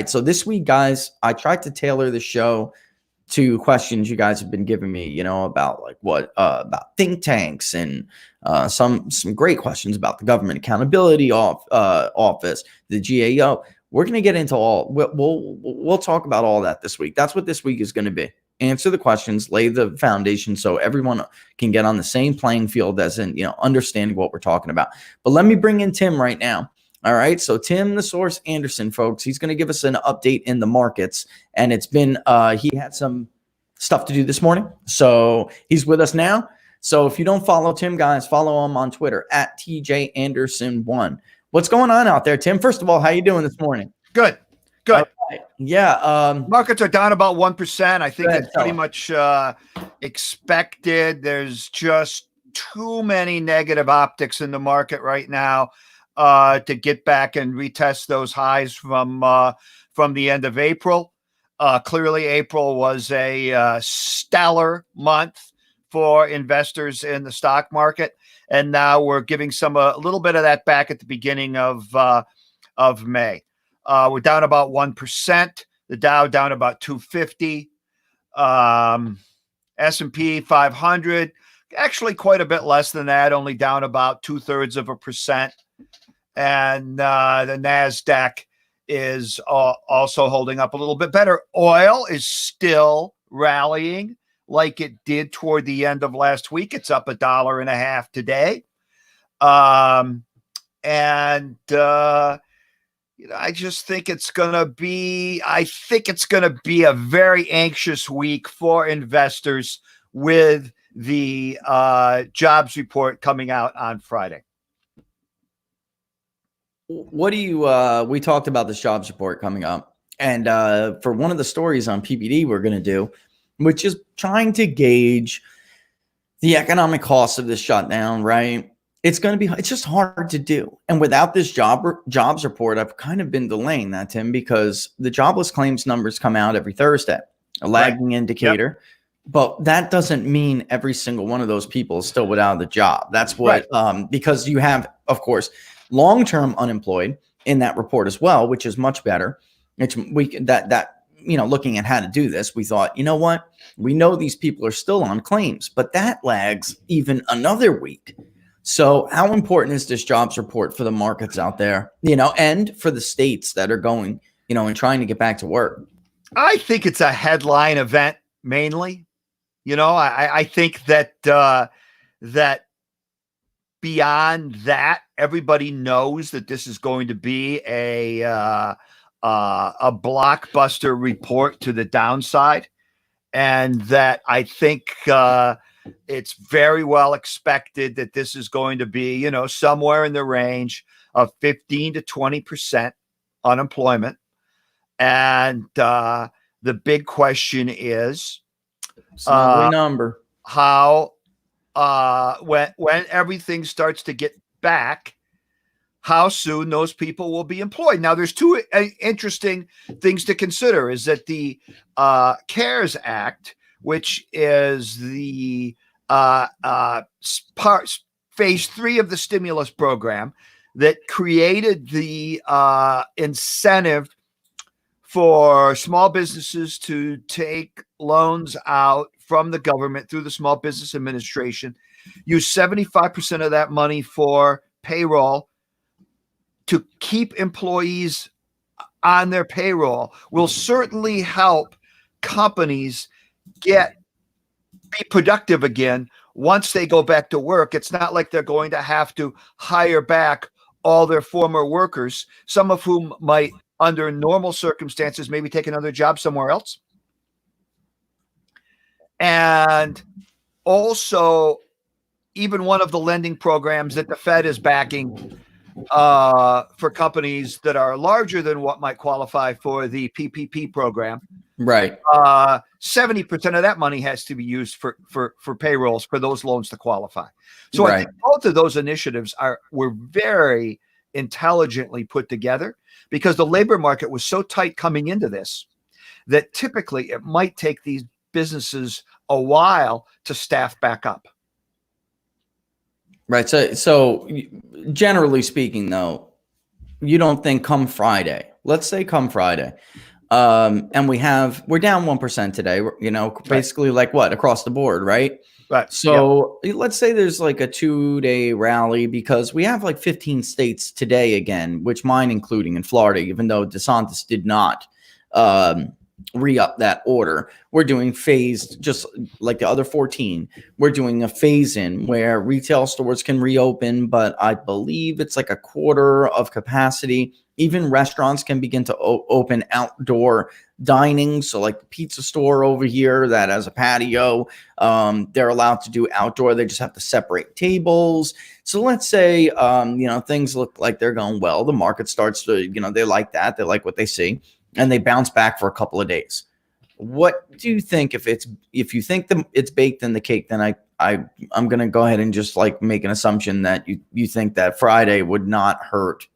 So this week, guys, I tried to tailor the show to questions you guys have been giving me, about about think tanks and some great questions about the Government Accountability Office, the GAO. We're going to get into all. We'll talk about all that this week. That's what this week is going to be. Answer the questions, lay the foundation so everyone can get on the same playing field, as in understanding what we're talking about. But let me bring in Tim right now. All right. So Tim, the Source Anderson, folks, he's going to give us an update in the markets. And it's been, he had some stuff to do this morning. So he's with us now. So if you don't follow Tim, guys, follow him on Twitter at TJAnderson1. What's going on out there, Tim? First of all, how you doing this morning? Good. Right. Yeah. Markets are down about 1%. I think that's pretty much expected. There's just too many negative optics in the market right now to get back and retest those highs from the end of April. Clearly, April was a stellar month for investors in the stock market, and now we're giving a little bit of that back at the beginning of May. We're down about 1%. The Dow down about 250. S&P 500 actually quite a bit less than that, only down about 0.2%. And the NASDAQ is also holding up a little bit better. Oil is still rallying like it did toward the end of last week. It's up $1.50 today. I just think it's going to be a very anxious week for investors with the jobs report coming out on Friday. What do you, we talked about this jobs report coming up, and for one of the stories on PPD we're going to do, which is trying to gauge the economic cost of this shutdown, right? It's just hard to do. And without this jobs report, I've kind of been delaying that, Tim, because the jobless claims numbers come out every Thursday, a lagging indicator. Yep. But that doesn't mean every single one of those people is still without the job. That's what, because you have, of course, long-term unemployed in that report as well, which is much better. Looking at how to do this, we thought, you know what? We know these people are still on claims, but that lags even another week. So how important is this jobs report for the markets out there, and for the states that are going, and trying to get back to work? I think it's a headline event mainly. I think that that beyond that, everybody knows that this is going to be a blockbuster report to the downside, and that I think it's very well expected that this is going to be, somewhere in the range of 15 to 20% unemployment. And the big question is, number. How when everything starts to get back, how soon those people will be employed. Now, there's two interesting things to consider. Is that the CARES Act, which is the phase 3 of the stimulus program that created the incentive for small businesses to take loans out from the government through the Small Business Administration, use 75% of that money for payroll to keep employees on their payroll, will certainly help companies be productive again once they go back to work. It's not like they're going to have to hire back all their former workers, some of whom might, under normal circumstances, maybe take another job somewhere else. And also, even one of the lending programs that the Fed is backing for companies that are larger than what might qualify for the PPP program. Right. 70% of that money has to be used for payrolls for those loans to qualify. So I think both of those initiatives were very intelligently put together, because the labor market was so tight coming into this that typically it might take these businesses a while to staff back up. Right. So generally speaking, though, you don't think come Friday, let's say come Friday, and we're down 1% today, basically like what, across the board, right? Right. So let's say there's like a 2-day rally, because we have like 15 states today again, which mine including in Florida, even though DeSantis did not re-up that order. We're doing phased, just like the other 14. We're doing a phase-in where retail stores can reopen, but I believe it's like a quarter of capacity. Even restaurants can begin to open outdoor dining. So like the pizza store over here that has a patio, they're allowed to do outdoor. They just have to separate tables. So let's say, things look like they're going well. The market starts to, they like that. They like what they see, and they bounce back for a couple of days. What do you think? If you think it's baked in the cake, then I'm going to go ahead and just like make an assumption that you think that Friday would not hurt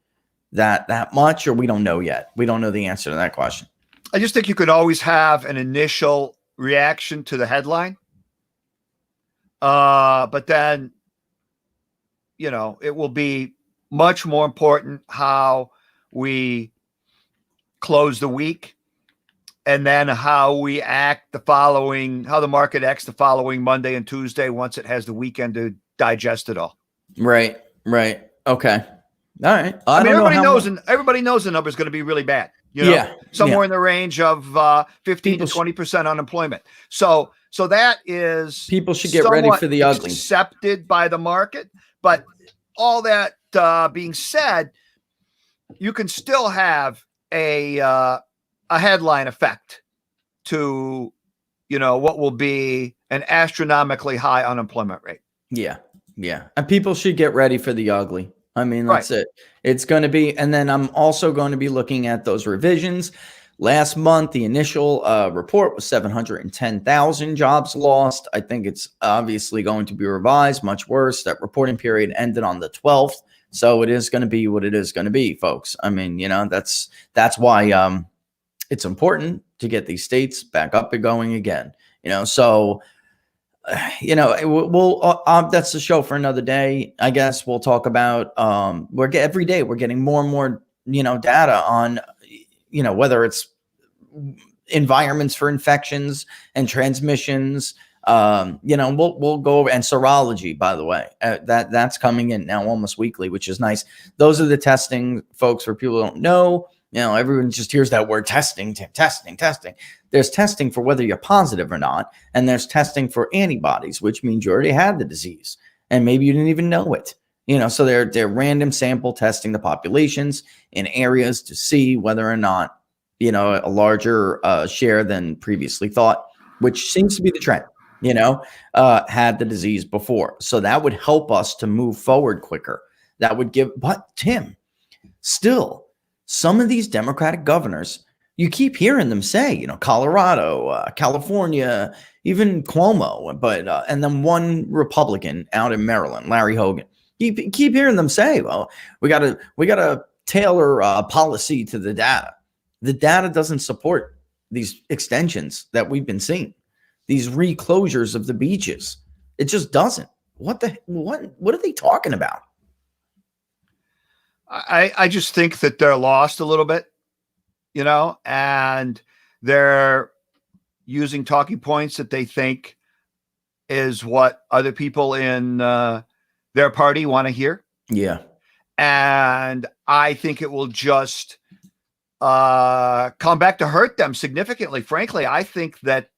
that much, or we don't know yet. We don't know the answer to that question. I just think you could always have an initial reaction to the headline. But then, it will be much more important how we close the week, and then how the market acts the following Monday and Tuesday once it has the weekend to digest it all. Right. Okay. All right. Everybody knows the number is going to be really bad. Somewhere in the range of 15 to 20% unemployment. So that is, people should get ready for the ugly, accepted by the market. But all that being said, you can still have a headline effect to, what will be an astronomically high unemployment rate. Yeah. And people should get ready for the ugly. I mean, that's it. It's going to be, and then I'm also going to be looking at those revisions. Last month, the initial report was 710,000 jobs lost. I think it's obviously going to be revised, much worse. That reporting period ended on the 12th. So it is going to be what it is going to be, folks. I mean, that's why it's important to get these states back up and going again. So we'll that's the show for another day. I guess we'll talk about every day we're getting more and more data on whether it's environments for infections and transmissions. We'll go over, and serology, by the way, that's coming in now almost weekly, which is nice. Those are the testing, folks. For people who don't know, everyone just hears that word testing. There's testing for whether you're positive or not, and there's testing for antibodies, which means you already had the disease and maybe you didn't even know it. So they're random sample testing the populations in areas to see whether or not a larger share than previously thought, which seems to be the trend. Had the disease before, so that would help us to move forward quicker. That would give, but Tim, still, some of these Democratic governors, you keep hearing them say, Colorado, California, even Cuomo, but and then one Republican out in Maryland, Larry Hogan. You keep hearing them say, well, we gotta tailor policy to the data. The data doesn't support these extensions that we've been seeing, these reclosures of the beaches. It just doesn't. What are they talking about? I just think that they're lost a little bit, and they're using talking points that they think is what other people in their party want to hear. Yeah. And I think it will just come back to hurt them significantly. Frankly, I think that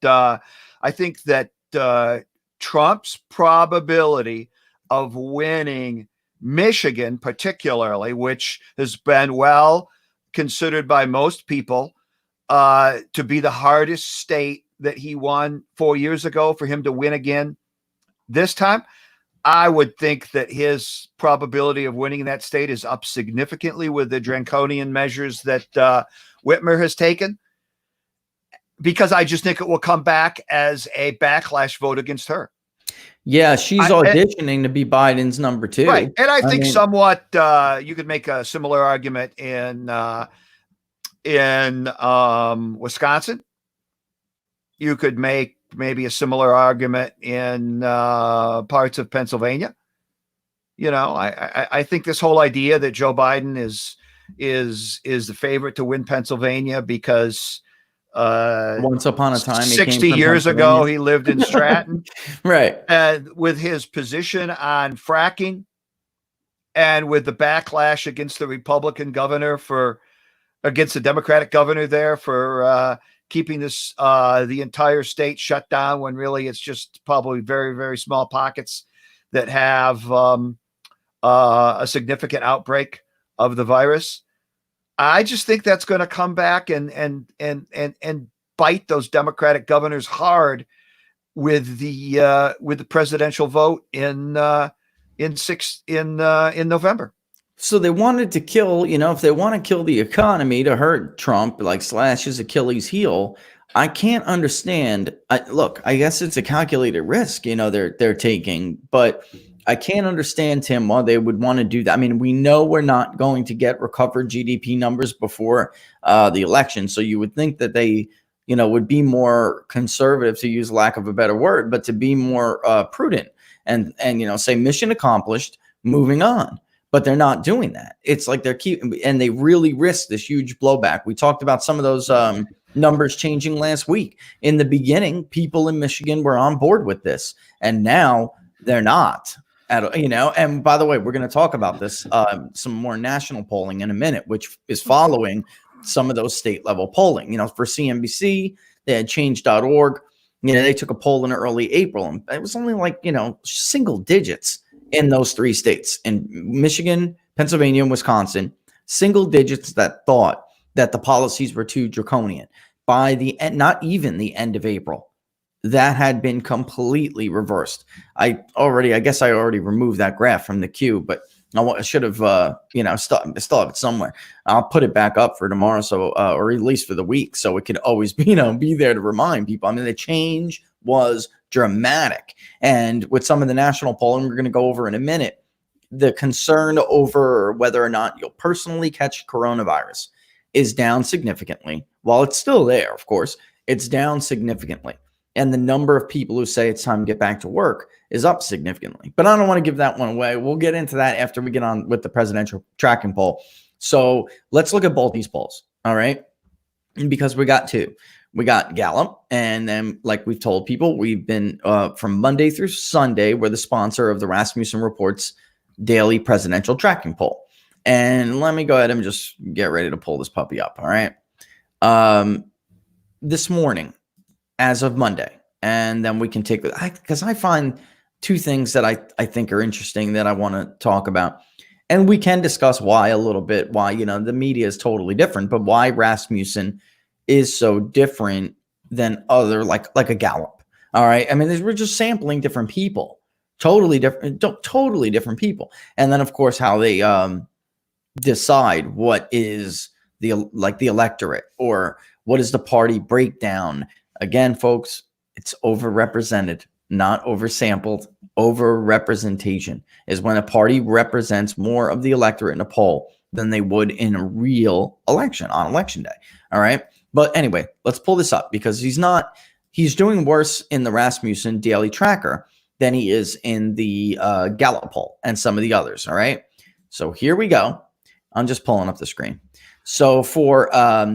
Trump's probability of winning Michigan, particularly, which has been well considered by most people to be the hardest state that he won 4 years ago, for him to win again this time, I would think that his probability of winning that state is up significantly with the draconian measures that Whitmer has taken, because I just think it will come back as a backlash vote against her. Yeah, she's auditioning to be Biden's number 2. Right. And I think somewhat you could make a similar argument in Wisconsin. You could make maybe a similar argument in parts of Pennsylvania. I think this whole idea that Joe Biden is the favorite to win Pennsylvania because once upon a time, 60 years ago, he lived in Stratton. Right. And with his position on fracking and with the backlash against the Republican governor against the Democratic governor there for keeping the entire state shut down, when really it's just probably very, very small pockets that have a significant outbreak of the virus. I just think that's going to come back and bite those Democratic governors hard with the presidential vote in November. So they wanted to kill, if they want to kill the economy to hurt Trump, like slash his Achilles heel, I can't understand. Look, I guess it's a calculated risk, they're taking, but I can't understand, Tim, why they would want to do that. I mean, we know we're not going to get recovered GDP numbers before the election. So you would think that they, would be more conservative, to use lack of a better word, but to be more prudent and say mission accomplished, moving on. But they're not doing that. It's like and they really risk this huge blowback. We talked about some of those numbers changing last week. In the beginning, people in Michigan were on board with this, and now they're not. And by the way, we're going to talk about this, some more national polling in a minute, which is following some of those state level polling. For CNBC, they had change.org. They took a poll in early April, and it was only like, single digits in those 3 states, in Michigan, Pennsylvania, and Wisconsin, single digits that thought that the policies were too draconian by the end, not even the end of April. That had been completely reversed. I guess I already removed that graph from the queue, but I should have, still have it somewhere. I'll put it back up for tomorrow, so or at least for the week, so it could always be, be there to remind people. I mean, the change was dramatic, and with some of the national polling we're going to go over in a minute, the concern over whether or not you'll personally catch coronavirus is down significantly. While it's still there, of course, it's down significantly. And the number of people who say it's time to get back to work is up significantly. But I don't want to give that one away. We'll get into that after we get on with the presidential tracking poll. So let's look at both these polls, all right? Because we got two. We got Gallup, and then, like we've told people, we've been from Monday through Sunday, we're the sponsor of the Rasmussen Reports daily presidential tracking poll. And let me go ahead and just get ready to pull this puppy up, all right? This morning, as of Monday, and then we can take it, because I find two things that I think are interesting that I want to talk about. And we can discuss why a little bit, why, the media is totally different, but why Rasmussen is so different than other, like a Gallup. All right. I mean, we're just sampling different people, totally different people. And then, of course, how they decide what is the electorate, or what is the party breakdown. Again, folks, it's overrepresented, not oversampled. Overrepresentation is when a party represents more of the electorate in a poll than they would in a real election on election day. All right. But anyway, let's pull this up, because he's doing worse in the Rasmussen daily tracker than he is in the Gallup poll and some of the others. All right. So here we go. I'm just pulling up the screen. So for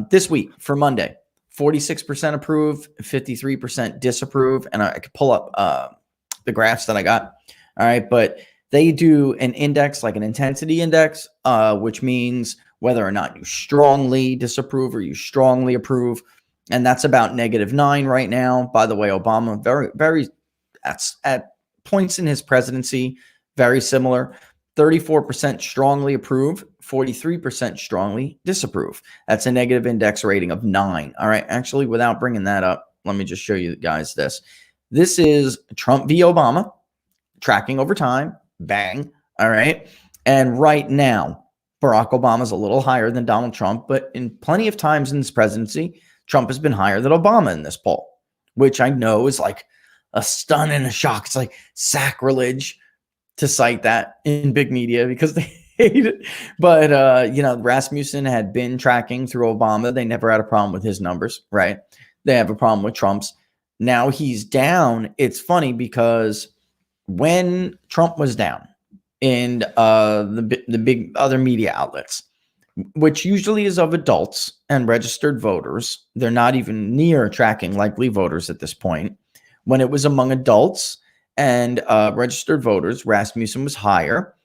this week, for Monday, 46% approve, 53% disapprove. And I could pull up the graphs that I got. All right. But they do an index, like an intensity index, which means whether or not you strongly disapprove or you strongly approve. And that's about -9 right now. By the way, Obama, very at points in his presidency, very similar. 34% strongly approve, 43% strongly disapprove. That's a negative index rating of 9. All right. Actually, without bringing that up, let me just show you guys this. This is Trump v. Obama, tracking over time. Bang. All right. And right now, Barack Obama is a little higher than Donald Trump, but in plenty of times in this presidency, Trump has been higher than Obama in this poll, which I know is like a stun and a shock. It's like sacrilege to cite that in big media because they hate it. But, Rasmussen had been tracking through Obama. They never had a problem with his numbers, right? They have a problem with Trump's. Now he's down. It's funny because when Trump was down in the big other media outlets, which usually is of adults and registered voters, they're not even near tracking likely voters at this point. When it was among adults and registered voters, Rasmussen was higher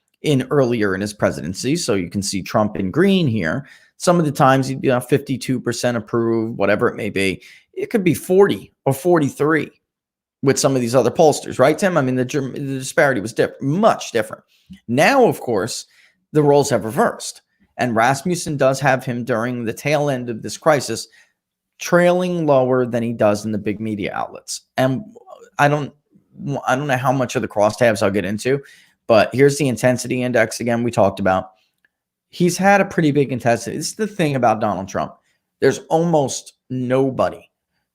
earlier in his presidency. So you can see Trump in green here. Some of the times he'd be 52% approved, whatever it may be. It could be 40 or 43 with some of these other pollsters, right, Tim? I mean, the disparity was much different. Now, of course, the roles have reversed. And Rasmussen does have him during the tail end of this crisis trailing lower than he does in the big media outlets. And I don't know how much of the crosstabs I'll get into, but here's the intensity index again we talked about. He's had a pretty big intensity. This is the thing about Donald Trump. There's almost nobody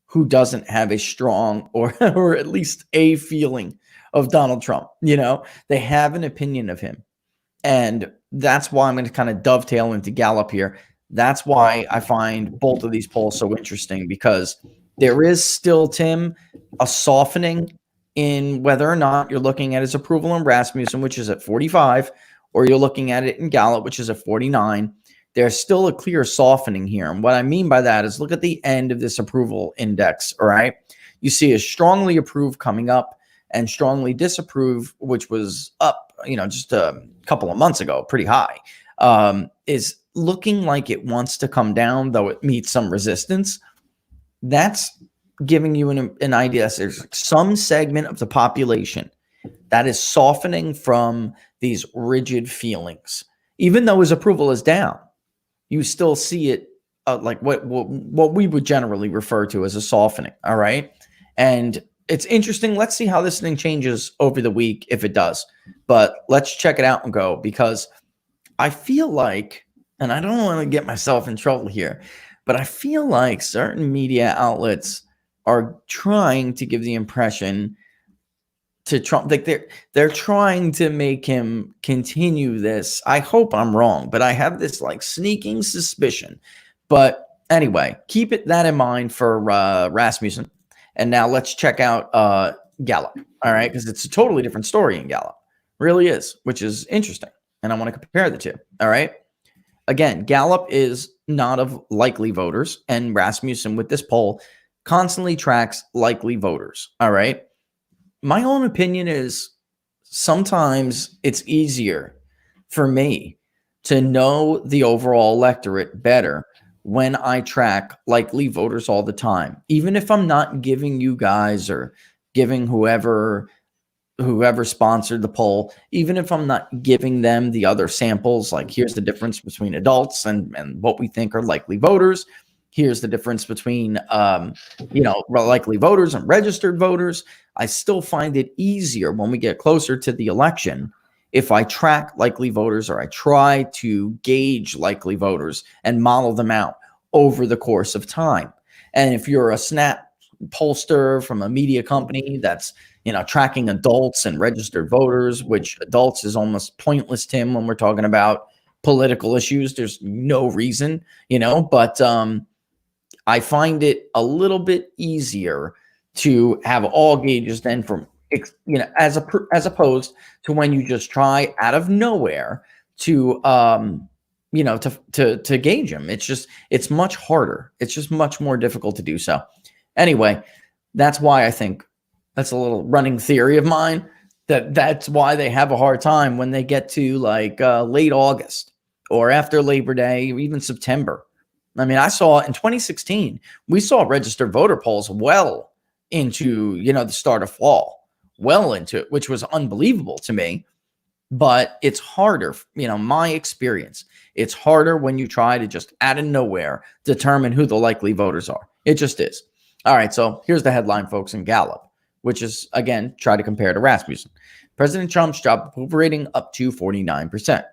who doesn't have a strong or at least a feeling of Donald Trump. They have an opinion of him. And that's why I'm going to kind of dovetail into Gallup here. That's why I find both of these polls so interesting, because there is still, Tim, a softening in whether or not you're looking at his approval in Rasmussen, which is at 45, or you're looking at it in Gallup, which is at 49. There's still a clear softening here. And what I mean by that is look at the end of this approval index, all right? You see a strongly approve coming up and strongly disapprove, which was up, just a couple of months ago, pretty high, is looking like it wants to come down, though it meets some resistance. That's giving you an idea. There's some segment of the population that is softening from these rigid feelings. Even though his approval is down, you still see it like what we would generally refer to as a softening, all right? And it's interesting. Let's see how this thing changes over the week if it does. But let's check it out and go, because I feel like, and I don't want to get myself in trouble here, but I feel like certain media outlets are trying to give the impression to Trump, like they're trying to make him continue this. I hope I'm wrong, but I have this like sneaking suspicion. But anyway, keep that in mind for Rasmussen. And now let's check out Gallup. All right, because it's a totally different story in Gallup, really is, which is interesting. And I want to compare the two. All right. Again, Gallup is not of likely voters, and Rasmussen with this poll constantly tracks likely voters. All right. My own opinion is sometimes it's easier for me to know the overall electorate better when I track likely voters all the time, even if I'm not giving you guys or giving whoever sponsored the poll, even if I'm not giving them the other samples, like here's the difference between adults and what we think are likely voters. Here's the difference between, likely voters and registered voters. I still find it easier when we get closer to the election if I track likely voters, or I try to gauge likely voters and model them out over the course of time. And if you're a snap pollster from a media company that's, tracking adults and registered voters, which adults is almost pointless, Tim, when we're talking about political issues. There's no reason, but I find it a little bit easier to have all gauges then from, as opposed to when you just try out of nowhere to, to gauge them. It's much harder. It's just much more difficult to do so. Anyway, that's why I think that's a little running theory of mine, that's why they have a hard time when they get to like late August or after Labor Day or even September. I mean, I saw in 2016, we saw registered voter polls well into, the start of fall, well into it, which was unbelievable to me. But it's harder, my experience. It's harder when you try to just out of nowhere determine who the likely voters are. It just is. All right, so here's the headline, folks, in Gallup, which is, again, try to compare to Rasmussen. President Trump's job approval rating up to 49%.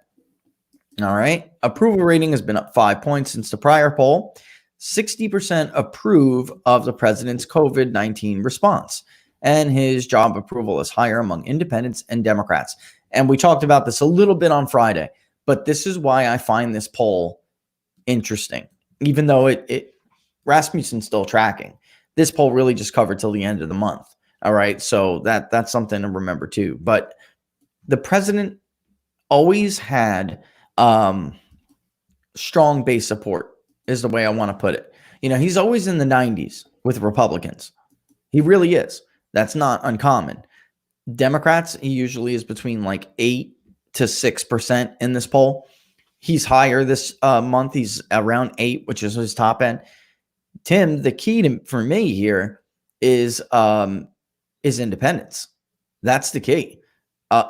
All right. Approval rating has been up 5 points since the prior poll. 60% approve of the president's COVID-19 response, and his job approval is higher among independents and Democrats. And we talked about this a little bit on Friday, but this is why I find this poll interesting, even though Rasmussen's still tracking. This poll really just covered till the end of the month. All right. So that's something to remember too. But the president always had strong base support is the way I want to put it. He's always in the 90s with Republicans. He really is. That's not uncommon. Democrats, he usually is between like 8 to 6% in this poll. He's higher this month. He's around 8, which is his top end. Tim, the key for me here is independence. That's the key.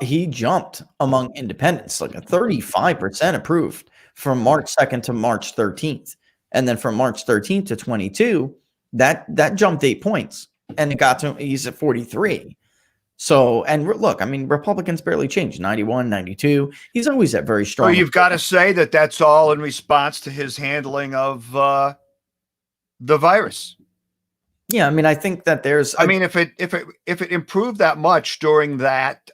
He jumped among independents, like a 35% approved from March 2nd to March 13th. And then from March 13th to 22, that jumped 8 points, and it got to, he's at 43. So, and look, I mean, Republicans barely changed, 91, 92. He's always at very strong. So you've got to say that that's all in response to his handling of the virus. Yeah, I mean, I think that there's. If it improved that much during that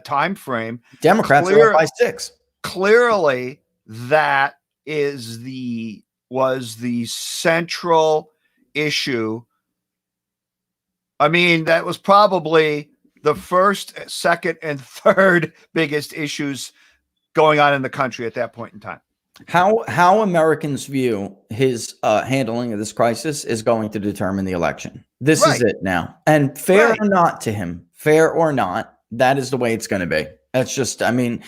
time frame, Democrats are up by 6. Clearly, that was the central issue. I mean, that was probably the first, second, and third biggest issues going on in the country at that point in time. How Americans view his handling of this crisis is going to determine the election. This is it now. And fair or not to him, fair or not, that is the way it's going to be. That's just, I mean,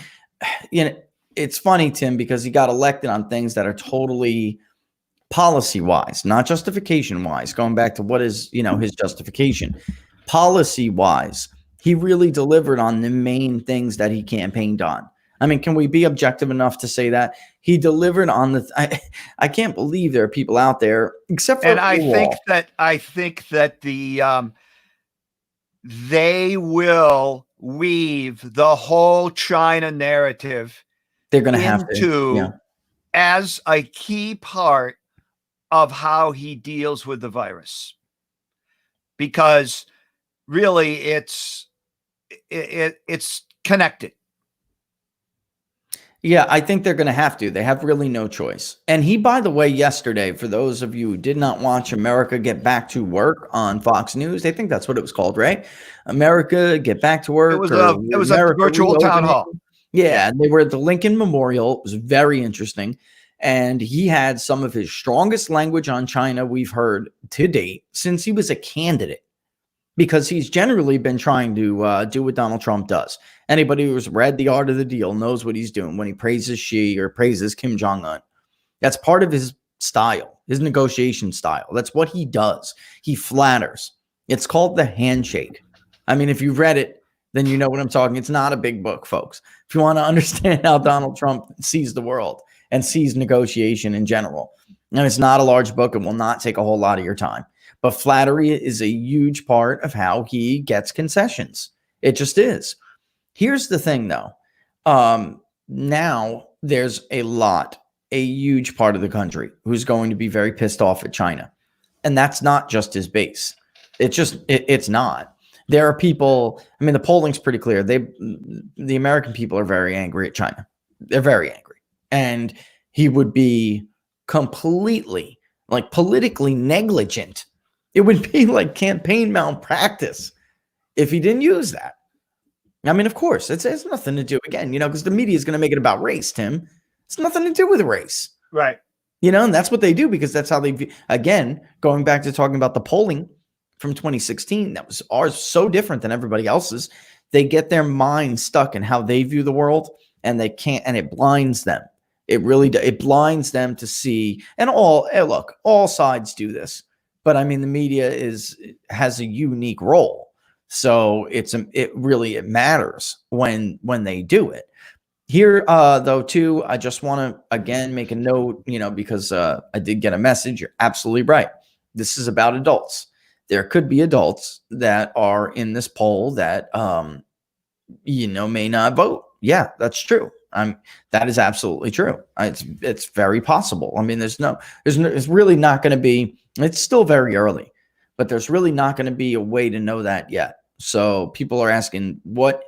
it's funny, Tim, because he got elected on things that are totally policy-wise, not justification-wise, going back to what is, his justification. Policy-wise, he really delivered on the main things that he campaigned on. I mean, can we be objective enough to say that he delivered on the? I can't believe there are people out there, except for. And I think that the they will weave the whole China narrative They're going to have to. Yeah. into as a key part of how he deals with the virus, because really it's connected. Yeah, I think they're going to have to. They have really no choice. And he, by the way, yesterday, for those of you who did not watch America Get Back to Work on Fox News, I think that's what it was called, right? America Get Back to Work. It was a virtual town hall. Yeah, they were at the Lincoln Memorial. It was very interesting. And he had some of his strongest language on China we've heard to date since he was a candidate, because he's generally been trying to do what Donald Trump does. Anybody who's read The Art of the Deal knows what he's doing when he praises Xi or praises Kim Jong-un. That's part of his style, his negotiation style. That's what he does. He flatters. It's called the handshake. I mean, if you've read it, then you know what I'm talking. It's not a big book, folks. If you want to understand how Donald Trump sees the world and sees negotiation in general, and it's not a large book, it will not take a whole lot of your time. But flattery is a huge part of how he gets concessions. It just is. Here's the thing, though. Now there's a huge part of the country who's going to be very pissed off at China. And that's not just his base. It's not. There are people, I mean, the polling's pretty clear. The American people are very angry at China. They're very angry. And he would be completely, like, politically negligent. It would be like campaign malpractice if he didn't use that. I mean, of course, it has nothing to do, again, because the media is going to make it about race, Tim. It's nothing to do with race. Right. And that's what they do, because that's how they view. Again, going back to talking about the polling from 2016, that was ours, so different than everybody else's. They get their mind stuck in how they view the world, and they can't, and it blinds them. It really does. It blinds them to see, and all sides do this. But I mean, the media has a unique role, so it really matters when they do it. Here, though, too, I just want to again make a note, because I did get a message. You're absolutely right. This is about adults. There could be adults that are in this poll that may not vote. Yeah, that's true. That is absolutely true. It's very possible. I mean, there's really not going to be. It's still very early, but there's really not going to be a way to know that yet. So people are asking what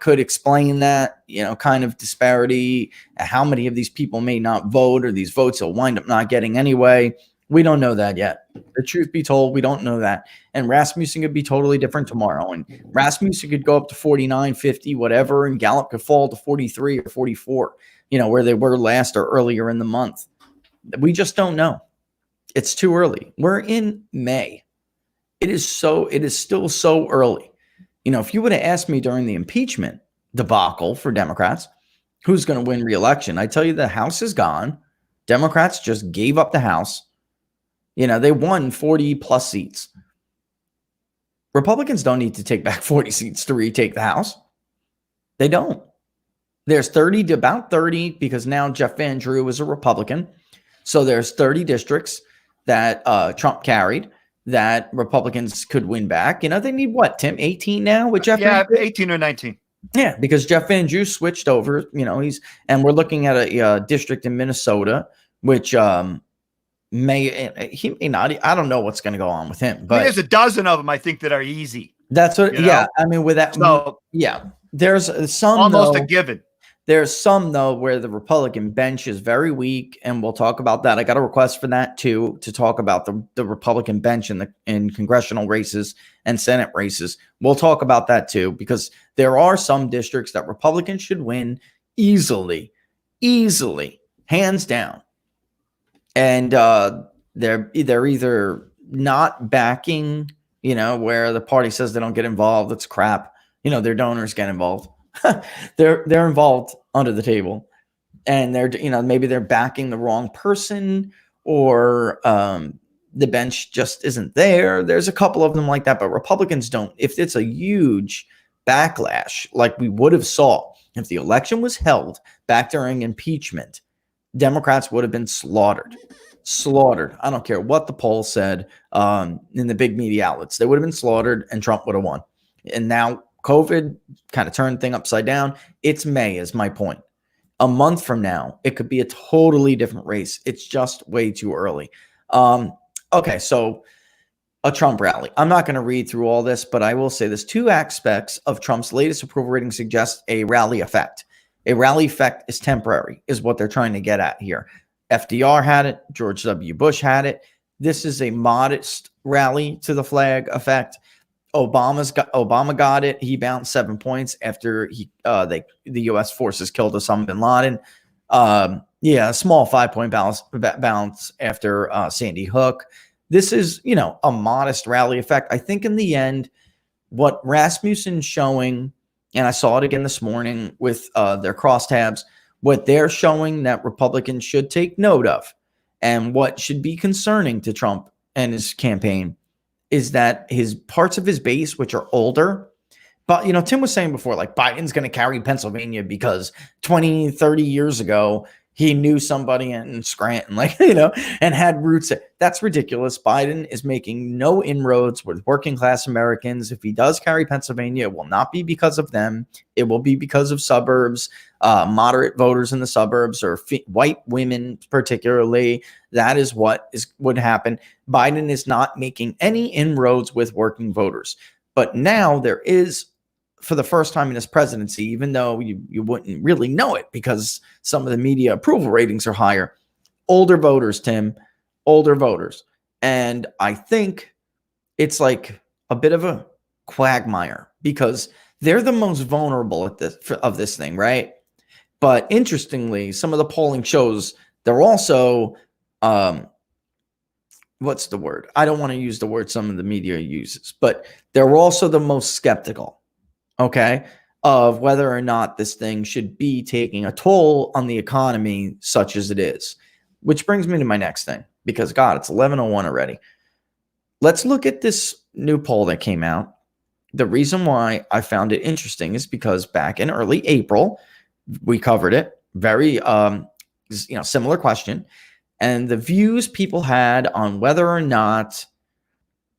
could explain that, kind of disparity, how many of these people may not vote, or these votes will wind up not getting anyway. We don't know that yet. The truth be told, we don't know that. And Rasmussen could be totally different tomorrow. And Rasmussen could go up to 49, 50, whatever, and Gallup could fall to 43 or 44, where they were last or earlier in the month. We just don't know. It's too early. We're in May. It is still so early. If you would have asked me during the impeachment debacle for Democrats, who's going to win re-election, I tell you the House is gone. Democrats just gave up the House. They won 40 plus seats. Republicans don't need to take back 40 seats to retake the House. They don't. There's 30 to about 30, because now Jeff Van Drew is a Republican. So there's 30 districts that Trump carried that Republicans could win back. They need what, Tim? 18 now with Jeff? Yeah, 18 or 19. Yeah, because Jeff Van Drew switched over. And we're looking at a district in Minnesota, which he may not. I don't know what's going to go on with him. But there's a dozen of them, I think, that are easy. That's what. Yeah, I mean, with that. So, yeah, there's some almost a given. There's some, though, where the Republican bench is very weak, and we'll talk about that. I got a request for that, too, to talk about the Republican bench in congressional races and Senate races. We'll talk about that, too, because there are some districts that Republicans should win easily, hands down. And they're either not backing, where the party says they don't get involved. It's crap. Their donors get involved. They're involved under the table, and maybe they're backing the wrong person, or the bench just isn't there. There's a couple of them like that, but Republicans don't. If it's a huge backlash like we would have saw if the election was held back during impeachment, Democrats would have been slaughtered. slaughtered. I don't care what the poll said in the big media outlets. They would have been slaughtered and Trump would have won. And now COVID kind of turned the thing upside down. It's May is my point. A month from now, it could be a totally different race. It's just way too early. Okay, so a Trump rally. I'm not going to read through all this, but I will say this. Two aspects of Trump's latest approval rating suggest a rally effect. A rally effect is temporary, is what they're trying to get at here. FDR had it. George W. Bush had it. This is a modest rally to the flag effect. Obama got it. He bounced 7 points after the U.S. forces killed Osama bin Laden. A small 5-point bounce after Sandy Hook. This is, a modest rally effect. I think in the end, what Rasmussen's showing, and I saw it again this morning with their crosstabs, what they're showing that Republicans should take note of, and what should be concerning to Trump and his campaign, is that his parts of his base, which are older, but, Tim was saying before, like Biden's going to carry Pennsylvania because 20, 30 years ago, he knew somebody in Scranton, and had roots. That's ridiculous. Biden is making no inroads with working class Americans. If he does carry Pennsylvania, it will not be because of them. It will be because of suburbs, moderate voters in the suburbs, or white women particularly. That is what would happen. Biden is not making any inroads with working voters. But now there is, for the first time in his presidency, even though you wouldn't really know it because some of the media approval ratings are higher, older voters, Tim, older voters. And I think it's like a bit of a quagmire because they're the most vulnerable at this thing, right? But interestingly, some of the polling shows they're also, what's the word? I don't want to use the word some of the media uses, but they're also the most skeptical. Okay, of whether or not this thing should be taking a toll on the economy such as it is. Which brings me to my next thing, because God, it's 11:01 already. Let's look at this new poll that came out. The reason why I found it interesting is because back in early April, we covered it. Very similar question. And the views people had on whether or not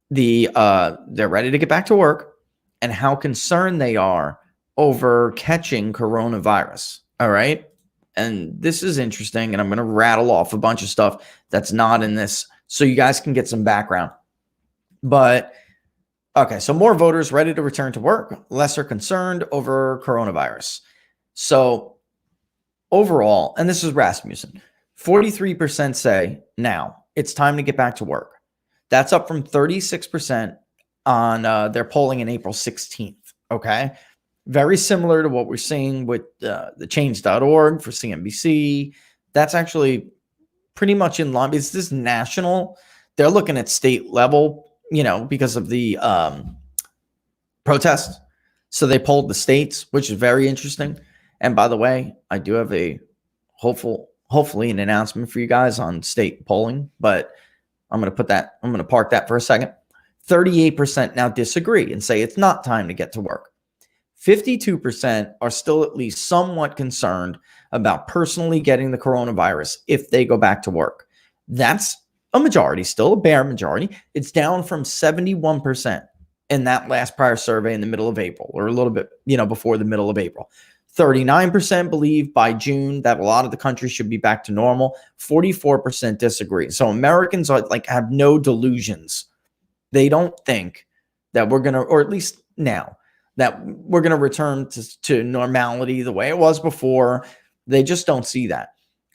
they're ready to get back to work, and how concerned they are over catching coronavirus. All right. And this is interesting. And I'm going to rattle off a bunch of stuff that's not in this so you guys can get some background. But okay, so more voters ready to return to work, lesser concerned over coronavirus. So overall, and this is Rasmussen, 43% say now it's time to get back to work. That's up from 36% on their polling in April 16th. Okay. Very similar to what we're seeing with the change.org for CNBC. That's actually pretty much in line. It's this national. They're looking at state level, because of the protest. So they polled the states, which is very interesting. And by the way, I do have a hopefully an announcement for you guys on state polling, but I'm going to park that for a second. 38% now disagree and say it's not time to get to work. 52% are still at least somewhat concerned about personally getting the coronavirus if they go back to work. That's a majority, still a bare majority. It's down from 71% in that last prior survey in the middle of April, or a little bit, before the middle of April. 39% believe by June that a lot of the country should be back to normal. 44% disagree. So Americans have no delusions. They don't think that we're going to, or at least now, that we're going to return to normality the way it was before. They just don't see that.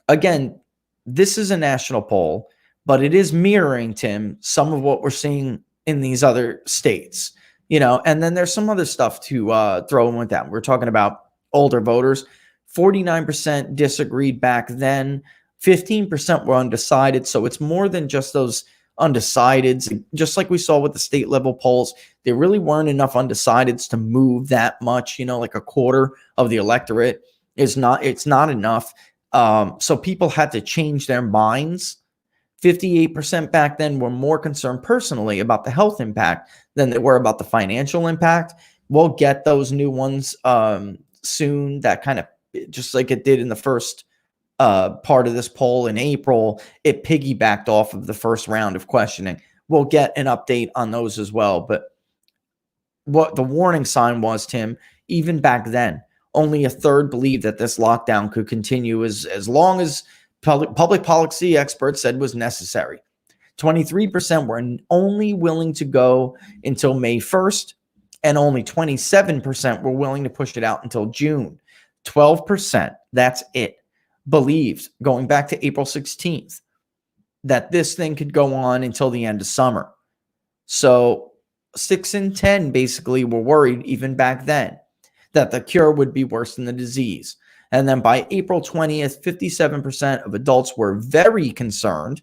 Again, this is a national poll, but it is mirroring, Tim, some of what we're seeing in these other states, and then there's some other stuff to throw in with that. We're talking about older voters. 49% disagreed back then. 15% were undecided. So it's more than just those undecideds. Just like we saw with the state level polls, there really weren't enough undecideds to move that much. Like a quarter of the electorate it's not enough. So people had to change their minds. 58% back then were more concerned personally about the health impact than they were about the financial impact. We'll get those new ones soon, that kind of just like it did in the first part of this poll in April, it piggybacked off of the first round of questioning. We'll get an update on those as well. But what the warning sign was, Tim, even back then, only a third believed that this lockdown could continue as long as public policy experts said was necessary. 23% were only willing to go until May 1st, and only 27% were willing to push it out until June. 12%, that's it, believed, going back to April 16th, that this thing could go on until the end of summer. So 6 in 10 basically were worried even back then that the cure would be worse than the disease. And then by April 20th, 57% of adults were very concerned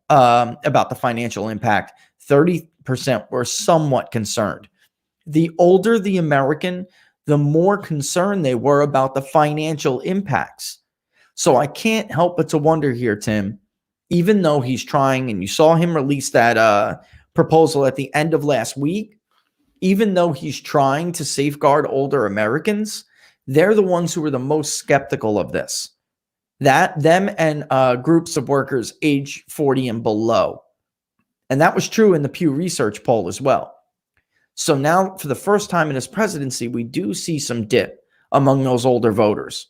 about the financial impact. 30% were somewhat concerned. The older the American, the more concerned they were about the financial impacts. So I can't help but to wonder here, Tim, even though he's trying, and you saw him release that proposal at the end of last week, even though he's trying to safeguard older Americans, they're the ones who are the most skeptical of this. Them and groups of workers age 40 and below. And that was true in the Pew Research poll as well. So now, for the first time in his presidency, we do see some dip among those older voters.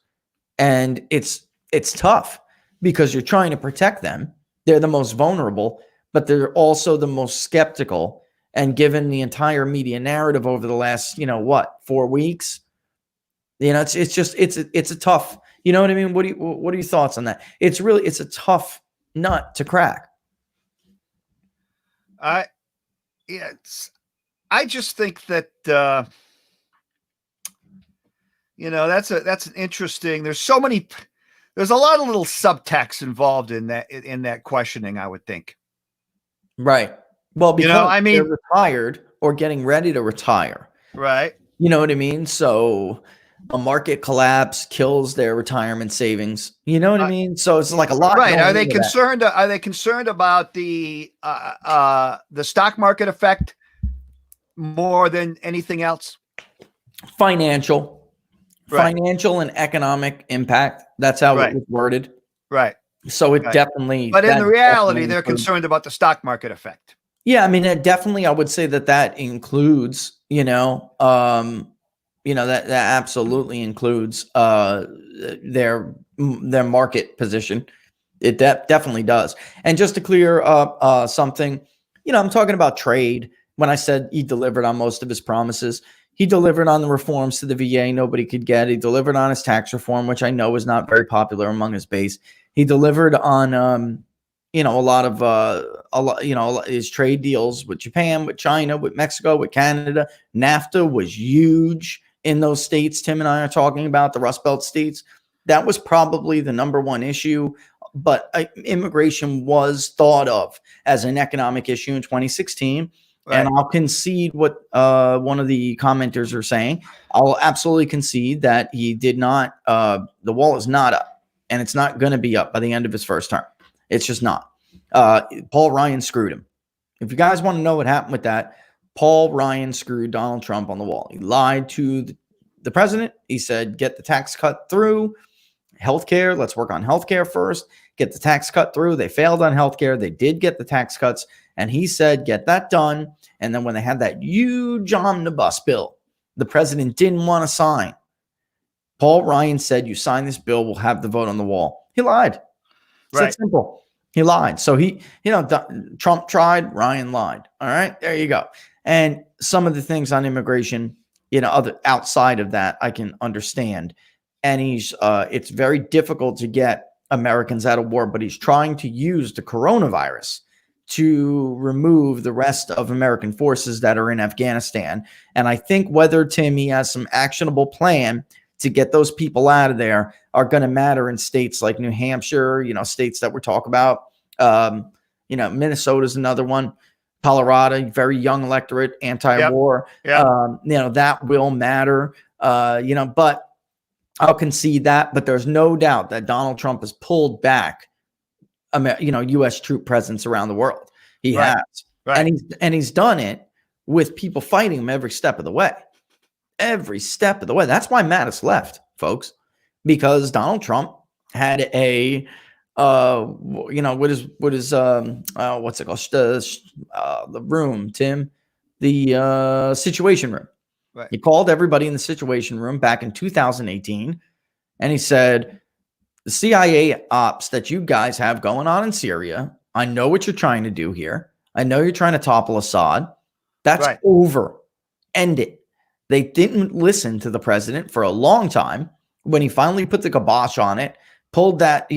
And it's tough because you're trying to protect them. They're the most vulnerable, but they're also the most skeptical. And given the entire media narrative over the last, 4 weeks, it's a tough, you know what I mean? What are your thoughts on that? It's a tough nut to crack. I just think that that's an interesting. There's a lot of little subtext involved in that questioning, I would think. Right. Well, because they're retired or getting ready to retire. Right. You know what I mean? So a market collapse kills their retirement savings. You know what I mean? So it's like a lot. Right. Are they concerned? Are they concerned about the stock market effect more than anything else? Financial and economic impact. That's how it was worded. Right. So it definitely. But in the reality, they're concerned about the stock market effect. Yeah, I mean, I would say that includes, that absolutely includes their market position. It definitely does. And just to clear up something, I'm talking about trade. When I said he delivered on most of his promises, he delivered on the reforms to the VA nobody could get. He delivered on his tax reform, which I know is not very popular among his base. He delivered on a lot of his trade deals with Japan, with China, with Mexico, with Canada. NAFTA was huge in those states Tim and I are talking about, the Rust Belt states. That was probably the number one issue, but immigration was thought of as an economic issue in 2016. Right. And I'll concede what one of the commenters are saying. I'll absolutely concede that he did not, the wall is not up, and it's not going to be up by the end of his first term. It's just not. Paul Ryan screwed him. If you guys want to know what happened with that, Paul Ryan screwed Donald Trump on the wall. He lied to the president. He said, get the tax cut through. Healthcare, let's work on healthcare first. Get the tax cut through. They failed on healthcare. They did get the tax cuts. And he said, get that done. And then when they had that huge omnibus bill, the president didn't want to sign. Paul Ryan said, you sign this bill, we'll have the vote on the wall. He lied. It's that simple. He lied. So Trump tried, Ryan lied. All right, there you go. And some of the things on immigration, other outside of that, I can understand. And it's very difficult to get Americans out of war, but he's trying to use the coronavirus to remove the rest of American forces that are in Afghanistan. And I think whether, Tim, he has some actionable plan to get those people out of there are going to matter in states like New Hampshire, states that we're talking about. Minnesota's another one. Colorado, very young electorate, anti-war. That will matter. But I'll concede that. But there's no doubt that Donald Trump has pulled back, U.S. troop presence around the world. He has, and he's done it with people fighting him every step of the way. Every step of the way. That's why Mattis left, folks, because Donald Trump had a what's it called, the room, Tim, the situation room. Right. He called everybody in the situation room back in 2018, and he said, the CIA ops that you guys have going on in Syria, I know what you're trying to do here. I know you're trying to topple Assad. That's Right. over. End it. They didn't listen to the president for a long time. When he finally put the kibosh on it, pulled that,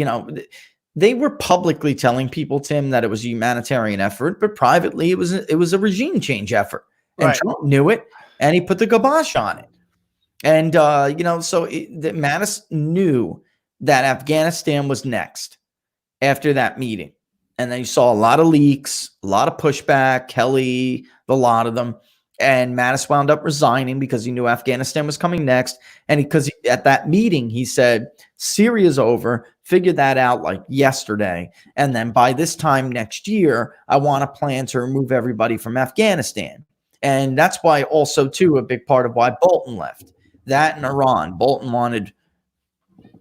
they were publicly telling people, Tim, that it was a humanitarian effort, but privately it was a regime change effort. And Right. Trump knew it, and he put the kibosh on it. And, Mattis knew that Afghanistan was next after that meeting. And then you saw a lot of leaks, a lot of pushback, Kelly, a lot of them. And Mattis wound up resigning because he knew Afghanistan was coming next. And at that meeting, he said, Syria's over, figured that out like yesterday. And then by this time next year, I want a plan to remove everybody from Afghanistan. And that's why also, too, a big part of why Bolton left. That and Iran. Bolton wanted,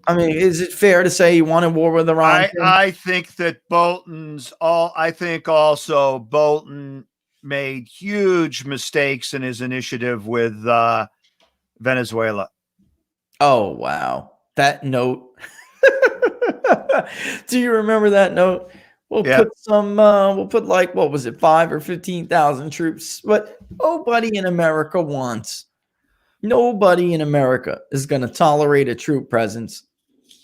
I mean, is it fair to say he wanted war with Iran? I think that I think also Bolton made huge mistakes in his initiative with Venezuela. Oh, wow. That note. Do you remember that note? We'll put like, what was it, 5 or 15,000 troops. But nobody in America is going to tolerate a troop presence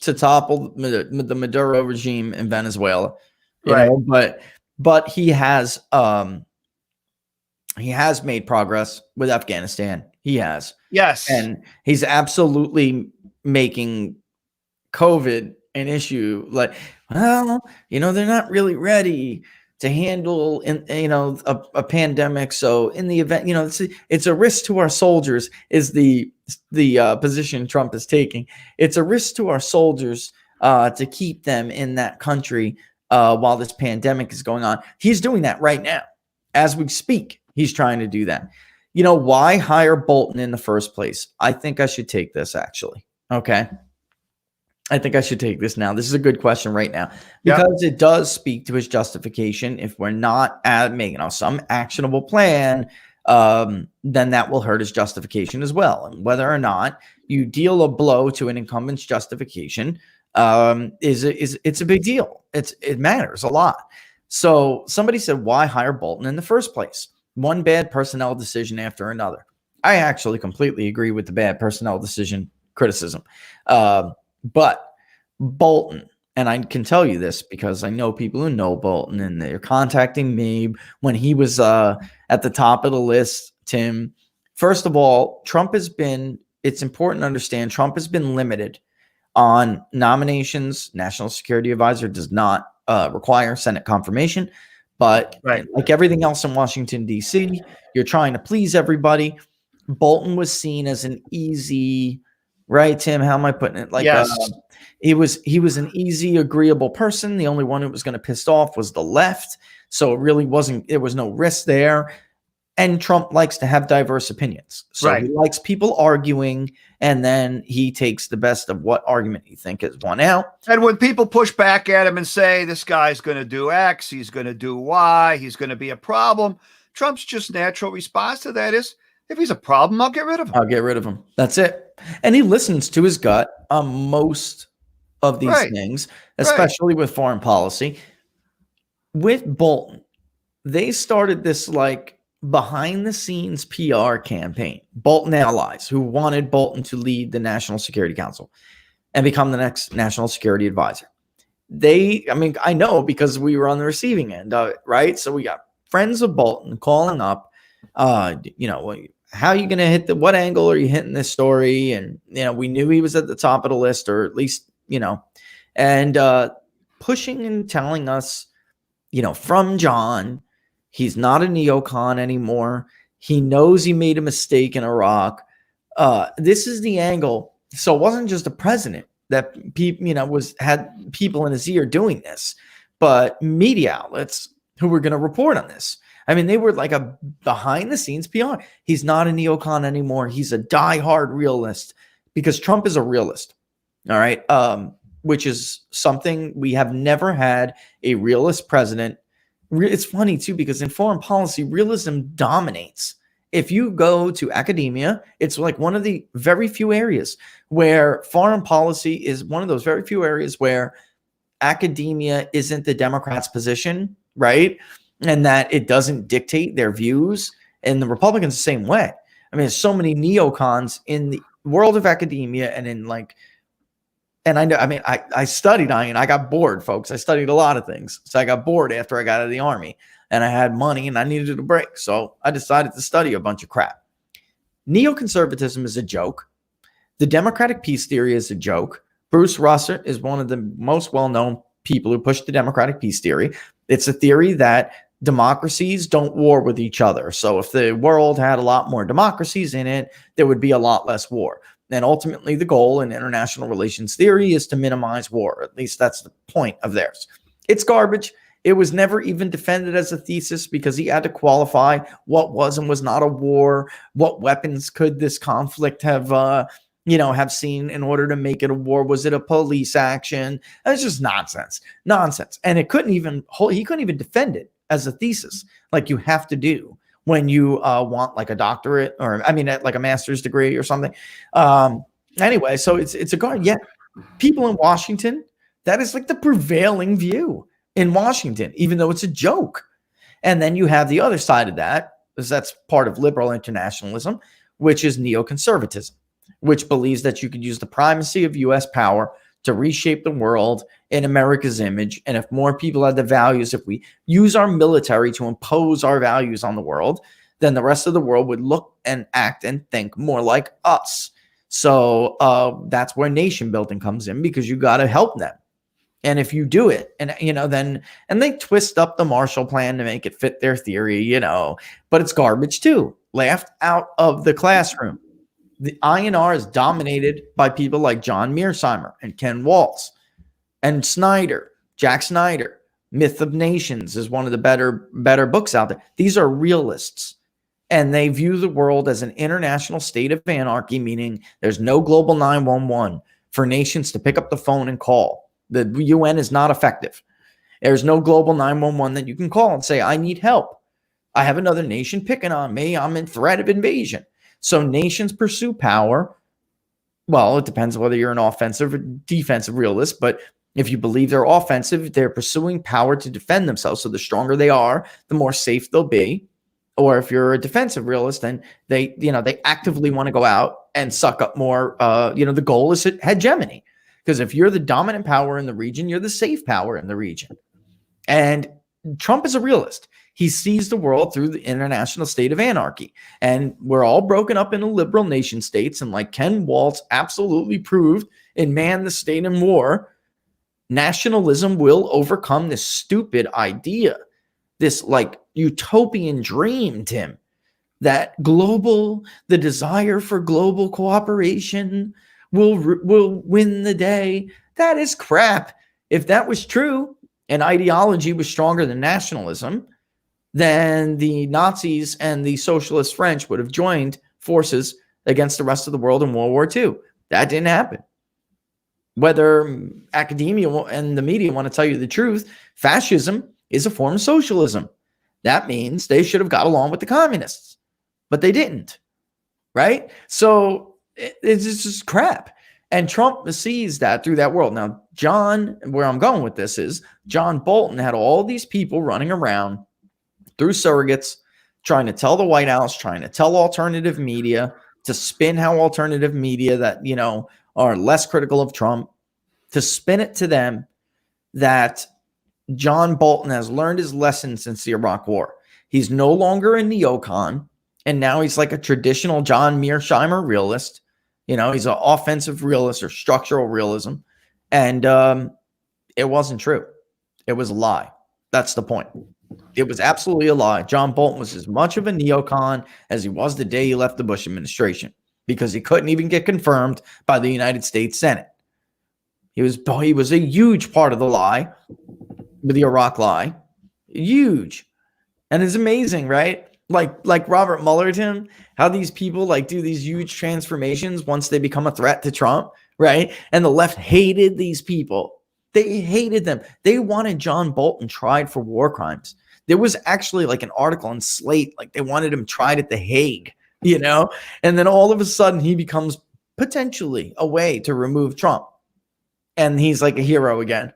to topple the Maduro regime in Venezuela. Right. But he has made progress with Afghanistan. He has. Yes. And he's absolutely making COVID an issue. Like, well, they're not really ready to handle a pandemic. So in the event, it's a risk to our soldiers is the position Trump is taking. It's a risk to our soldiers to keep them in that country while this pandemic is going on. He's doing that right now. As we speak, he's trying to do that. Why hire Bolton in the first place? I think I should take this, actually. Okay. I think I should take this now. This is a good question right now because it does speak to his justification. If we're not making some actionable plan, then that will hurt his justification as well. And whether or not you deal a blow to an incumbent's justification it's a big deal. It matters a lot. So somebody said, why hire Bolton in the first place? One bad personnel decision after another. I actually completely agree with the bad personnel decision criticism. But Bolton, and I can tell you this because I know people who know Bolton and they're contacting me when he was at the top of the list, Tim. First of all, it's important to understand Trump has been limited on nominations. National Security Advisor does not require Senate confirmation. But like everything else in Washington, D.C., you're trying to please everybody. Bolton was seen as an easy, right, Tim? How am I putting it? Like, yes. He was an easy, agreeable person. The only one who was going to piss off was the left. So it really there was no risk there. And Trump likes to have diverse opinions. So he likes people arguing, and then he takes the best of what argument he think is won out. And when people push back at him and say, this guy's going to do X, he's going to do Y, he's going to be a problem, Trump's just natural response to that is, if he's a problem, I'll get rid of him. I'll get rid of him. That's it. And he listens to his gut on most of these things, especially with foreign policy. With Bolton, they started this like behind the scenes PR campaign. Bolton allies who wanted Bolton to lead the National Security Council and become the next National Security Advisor. I know because we were on the receiving end of it, right? So we got friends of Bolton calling up, how are you going to hit what angle are you hitting this story? And, we knew he was at the top of the list, or at least, and pushing and telling us, from John, he's not a neocon anymore. He knows he made a mistake in Iraq. This is the angle. So it wasn't just the president that had people in his ear doing this, but media outlets who were going to report on this. I mean, they were like a behind the scenes PR. He's not a neocon anymore. He's a diehard realist because Trump is a realist. All right. which is something we have never had a realist president. It's funny too, because in foreign policy, realism dominates. If you go to academia, it's like one of the very few areas where foreign policy is one of those very few areas where academia isn't the Democrats' position, right? And that it doesn't dictate their views. And the Republicans the same way. I mean, there's so many neocons in the world of academia and in like, and I know, I mean, I studied, I got bored, folks. I studied a lot of things. So I got bored after I got out of the army and I had money and I needed a break. So I decided to study a bunch of crap. Neoconservatism is a joke. The democratic peace theory is a joke. Bruce Russert is one of the most well-known people who pushed the democratic peace theory. It's a theory that democracies don't war with each other. So if the world had a lot more democracies in it, there would be a lot less war. And ultimately, the goal in international relations theory is to minimize war. At least that's the point of theirs. It's garbage. It was never even defended as a thesis because he had to qualify what was and was not a war. What weapons could this conflict have seen in order to make it a war? Was it a police action? It's just nonsense. And he couldn't even defend it as a thesis like you have to do when you want like a doctorate or like a master's degree or something. Anyway, so it's a guard. Yet people in Washington, that is like the prevailing view in Washington, even though it's a joke. And then you have the other side of that, because that's part of liberal internationalism, which is neoconservatism, which believes that you could use the primacy of U.S. power to reshape the world in America's image. And if more people had the values, if we use our military to impose our values on the world, then the rest of the world would look and act and think more like us. So that's where nation building comes in, because you got to help them. And if you do it, and they twist up the Marshall Plan to make it fit their theory, but it's garbage too. Laughed out of the classroom. The INR is dominated by people like John Mearsheimer and Ken Waltz and Snyder, Jack Snyder. Myth of Nations is one of the better books out there. These are realists, and they view the world as an international state of anarchy, meaning there's no global 911 for nations to pick up the phone and call. The UN is not effective. There's no global 911 that you can call and say, I need help. I have another nation picking on me. I'm in threat of invasion. So nations pursue power. Well, it depends whether you're an offensive or defensive realist, but if you believe they're offensive, they're pursuing power to defend themselves. So the stronger they are, the more safe they'll be. Or if you're a defensive realist, then they actively want to go out and suck up more. The goal is hegemony. Because if you're the dominant power in the region, you're the safe power in the region. And Trump is a realist. He sees the world through the international state of anarchy. And we're all broken up into liberal nation states. And like Ken Waltz absolutely proved in Man, the State and War, nationalism will overcome this stupid idea, this like utopian dream, Tim, that the desire for global cooperation will win the day. That is crap. If that was true and ideology was stronger than nationalism, then the Nazis and the socialist French would have joined forces against the rest of the world in World War II. That didn't happen. Whether academia and the media want to tell you the truth, fascism is a form of socialism. That means they should have got along with the communists, but they didn't, right? So it's just crap. And Trump sees that through that world. Now, where I'm going with this is John Bolton had all these people running around through surrogates, trying to tell the White House, trying to tell alternative media to spin how alternative media that, are less critical of Trump, to spin it to them that John Bolton has learned his lesson since the Iraq War. He's no longer a neocon, and now he's like a traditional John Mearsheimer realist. He's an offensive realist or structural realism. And it wasn't true. It was a lie. That's the point. It was absolutely a lie. John Bolton was as much of a neocon as he was the day he left the Bush administration, because he couldn't even get confirmed by the United States Senate. He was a huge part of the lie, the Iraq lie. Huge. And it's amazing, right? like Robert Mueller, Tim, how these people like do these huge transformations once they become a threat to Trump, right? And the left hated these people. They hated them. They wanted John Bolton tried for war crimes. There was actually like an article in Slate, like they wanted him tried at The Hague, and then all of a sudden he becomes potentially a way to remove Trump. And he's like a hero again.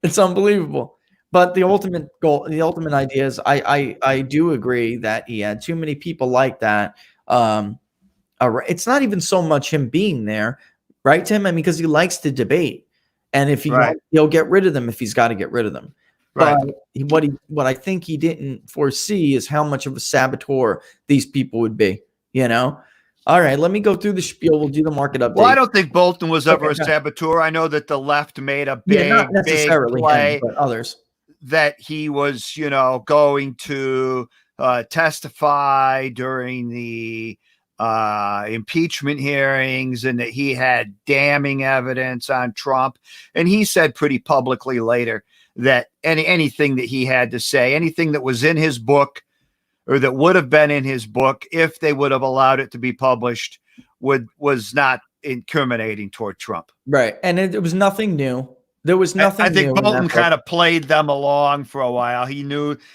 It's unbelievable. But the ultimate goal, the ultimate idea is I do agree that he had too many people like that. It's not even so much him being there, right, Tim? I mean, because he likes to debate. And if he wants, he'll get rid of them if he's got to get rid of them. Right. But what I think he didn't foresee is how much of a saboteur these people would be, All right, let me go through the spiel. We'll do the market update. Well, I don't think Bolton was ever a saboteur. I know that the left made a big, not necessarily big play, him, but others. That he was, going to testify during the impeachment hearings, and that he had damning evidence on Trump. And he said pretty publicly later that anything that he had to say, anything that was in his book, or that would have been in his book if they would have allowed it to be published, was not incriminating toward Trump. Right. And it was nothing new. There was nothing I think new Bolton kind of played them along for a while.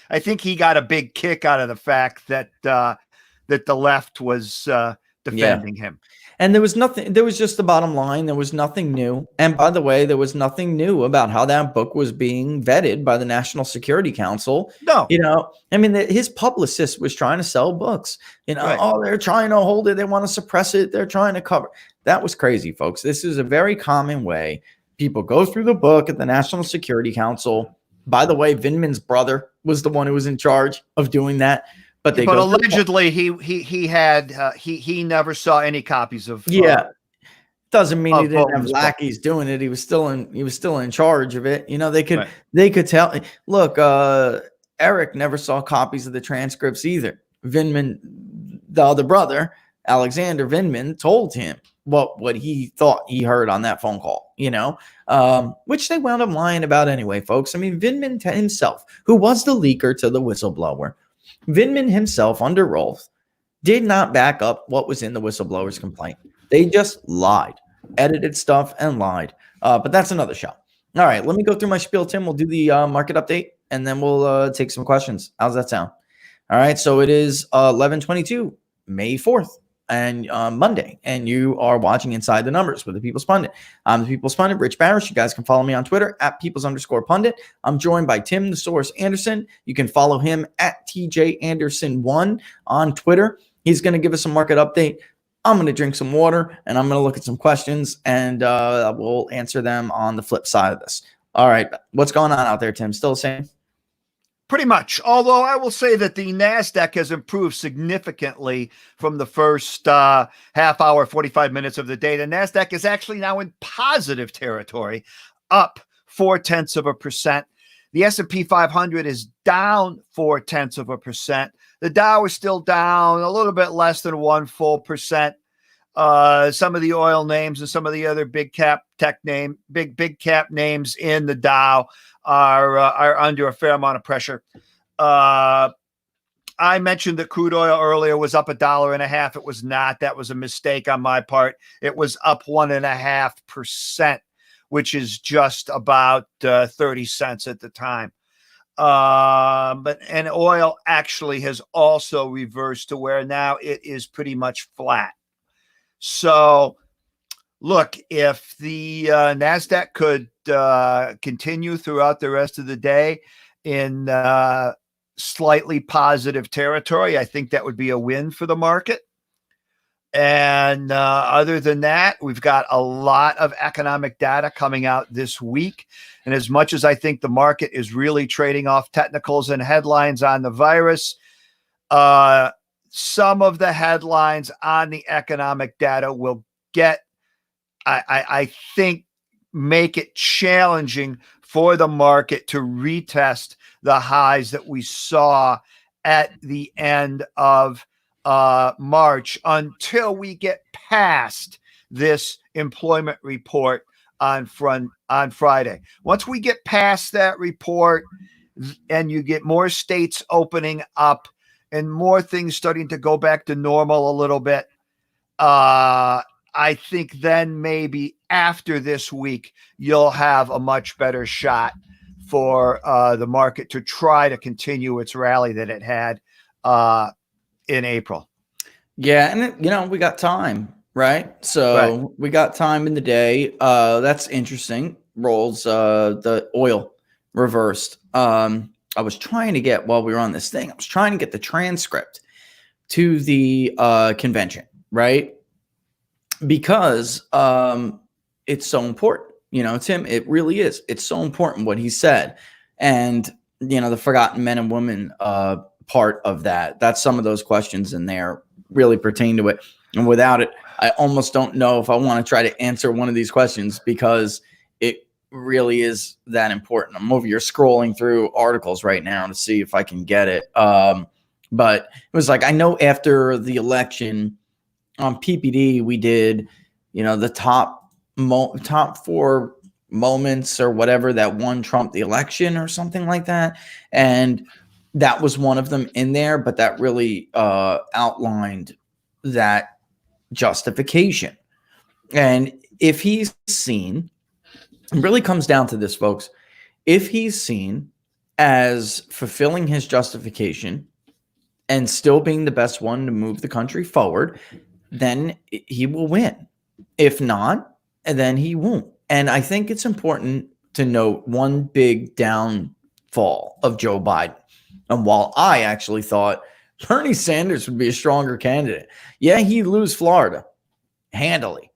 I think he got a big kick out of the fact that the left was defending him. And there was just the bottom line. There was nothing new. And by the way, there was nothing new about how that book was being vetted by the National Security Council. No. I mean, his publicist was trying to sell books. Right. Oh, they're trying to hold it. They want to suppress it. They're trying to cover. That was crazy, folks. This is a very common way. People go through the book at the National Security Council. By the way, Vindman's brother was the one who was in charge of doing that. But allegedly he never saw any copies of. Doesn't mean he didn't have lackeys doing it. He was still in charge of it. They could tell. Look, Eric never saw copies of the transcripts either. Vindman, the other brother, Alexander Vindman, told him what he thought he heard on that phone call, which they wound up lying about anyway, folks. I mean, Vindman himself, who was the leaker to the whistleblower, Vindman himself under oath did not back up what was in the whistleblower's complaint. They just lied, edited stuff and lied. But that's another show. All right, let me go through my spiel, Tim. We'll do the market update, and then we'll take some questions. How's that sound? All right, so it is 11/22, May 4th. And Monday, and you are watching Inside the Numbers with the People's Pundit. I'm the People's Pundit, Rich Barris. You guys can follow me on Twitter at Peoples_Pundit. I'm joined by Tim the Source Anderson. You can follow him at TJ Anderson1 on Twitter. He's going to give us a market update. I'm going to drink some water, and I'm going to look at some questions, and we'll answer them on the flip side of this. All right, what's going on out there, Tim? Still the same? Pretty much. Although I will say that the NASDAQ has improved significantly from the first half hour, 45 minutes of the day. The NASDAQ is actually now in positive territory, up 0.4%. The S&P 500 is down 0.4%. The Dow is still down a little bit less than 1%. Some of the oil names and some of the other big cap names in the Dow are under a fair amount of pressure. I mentioned that crude oil earlier was up $1.50. It was not. That was a mistake on my part. It was up 1.5%, which is just about 30 cents at the time. And oil actually has also reversed to where now it is pretty much flat. So, look, if the NASDAQ could continue throughout the rest of the day in slightly positive territory, I think that would be a win for the market. And other than that, we've got a lot of economic data coming out this week. And as much as I think the market is really trading off technicals and headlines on the virus, some of the headlines on the economic data will I think, make it challenging for the market to retest the highs that we saw at the end of March until we get past this employment report on Friday. Once we get past that report and you get more states opening up and more things starting to go back to normal a little bit, I think then maybe after this week, you'll have a much better shot for the market to try to continue its rally that it had in April. Yeah, and we got time, right? So we got time in the day. That's interesting. Rolls the oil reversed. I was trying to get, while we were on this thing, I was trying to get the transcript to the convention, right? Because it's so important. Tim, it really is. It's so important what he said. And, the forgotten men and women part of that's some of those questions in there really pertain to it. And without it, I almost don't know if I want to try to answer one of these questions, because it really is that important. I'm over here scrolling through articles right now to see if I can get it. But it was like, I know after the election on PPD, we did, the top 4 moments or whatever that won Trump the election or something like that. And that was one of them in there, but that really outlined that justification. And if he's seen, it really comes down to this, folks. If he's seen as fulfilling his justification and still being the best one to move the country forward, then he will win. If not, then he won't. And I think it's important to note one big downfall of Joe Biden. And while I actually thought Bernie Sanders would be a stronger candidate, yeah, he'd lose Florida handily.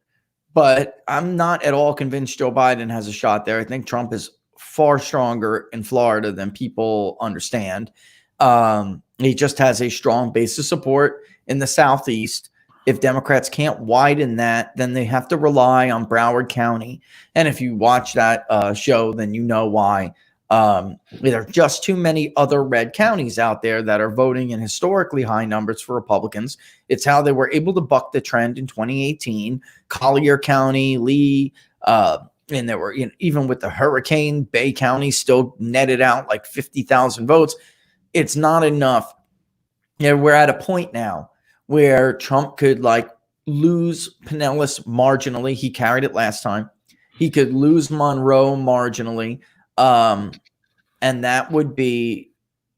But I'm not at all convinced Joe Biden has a shot there. I think Trump is far stronger in Florida than people understand. He just has a strong base of support in the Southeast. If Democrats can't widen that, then they have to rely on Broward County. And if you watch that show, then you know why. There are just too many other red counties out there that are voting in historically high numbers for Republicans. It's how they were able to buck the trend in 2018. Collier County, Lee, and there were, even with the hurricane, Bay County still netted out like 50,000 votes. It's not enough. We're at a point now where Trump could lose Pinellas marginally. He carried it last time. He could lose Monroe marginally. And that would be,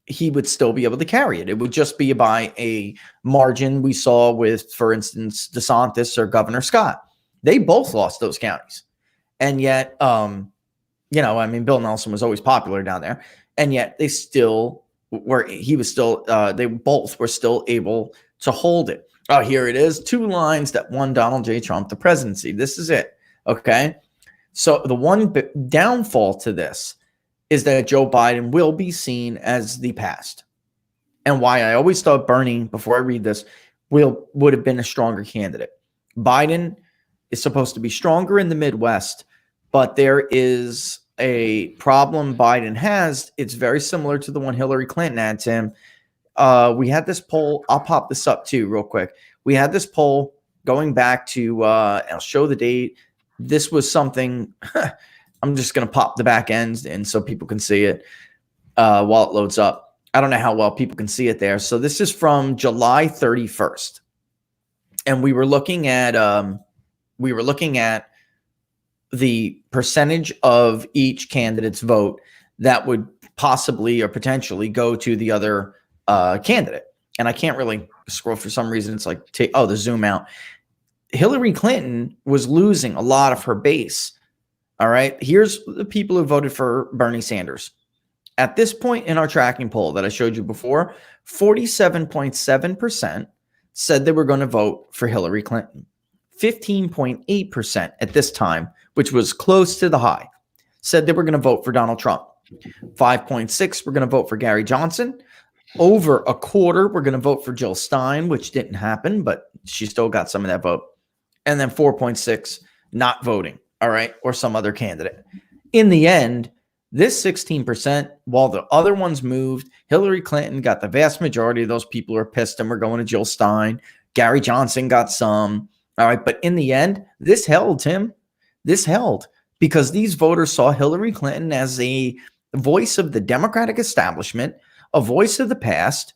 he would still be able to carry it. It would just be by a margin we saw with, for instance, DeSantis or Governor Scott. They both lost those counties. And yet, Bill Nelson was always popular down there. And yet they still were, they both were still able to hold it. Oh, here it is. 2 lines that won Donald J. Trump the presidency. This is it. Okay. So the one downfall to this is that Joe Biden will be seen as the past. And why I always thought Bernie, before I read this, would have been a stronger candidate. Biden is supposed to be stronger in the Midwest, but there is a problem Biden has. It's very similar to the one Hillary Clinton had, Tim. We had this poll. I'll pop this up too real quick. We had this poll going back to, I'll show the date. This was something, I'm just going to pop the back ends in so people can see it while it loads up. I don't know how well people can see it there. So this is from July 31st. And we were looking at the percentage of each candidate's vote that would possibly or potentially go to the other candidate. And I can't really scroll for some reason. It's like, the zoom out. Hillary Clinton was losing a lot of her base. All right. Here's the people who voted for Bernie Sanders. At this point in our tracking poll that I showed you before, 47.7% said they were going to vote for Hillary Clinton. 15.8% at this time, which was close to the high, said they were going to vote for Donald Trump. 5.6% were going to vote for Gary Johnson. Over a quarter were going to vote for Jill Stein, which didn't happen, but she still got some of that vote. And then 4.6% not voting, all right, or some other candidate. In the end, this 16%, while the other ones moved, Hillary Clinton got the vast majority of those people who are pissed and were going to Jill Stein. Gary Johnson got some, all right. But in the end, this held, Tim. This held because these voters saw Hillary Clinton as a voice of the Democratic establishment, a voice of the past,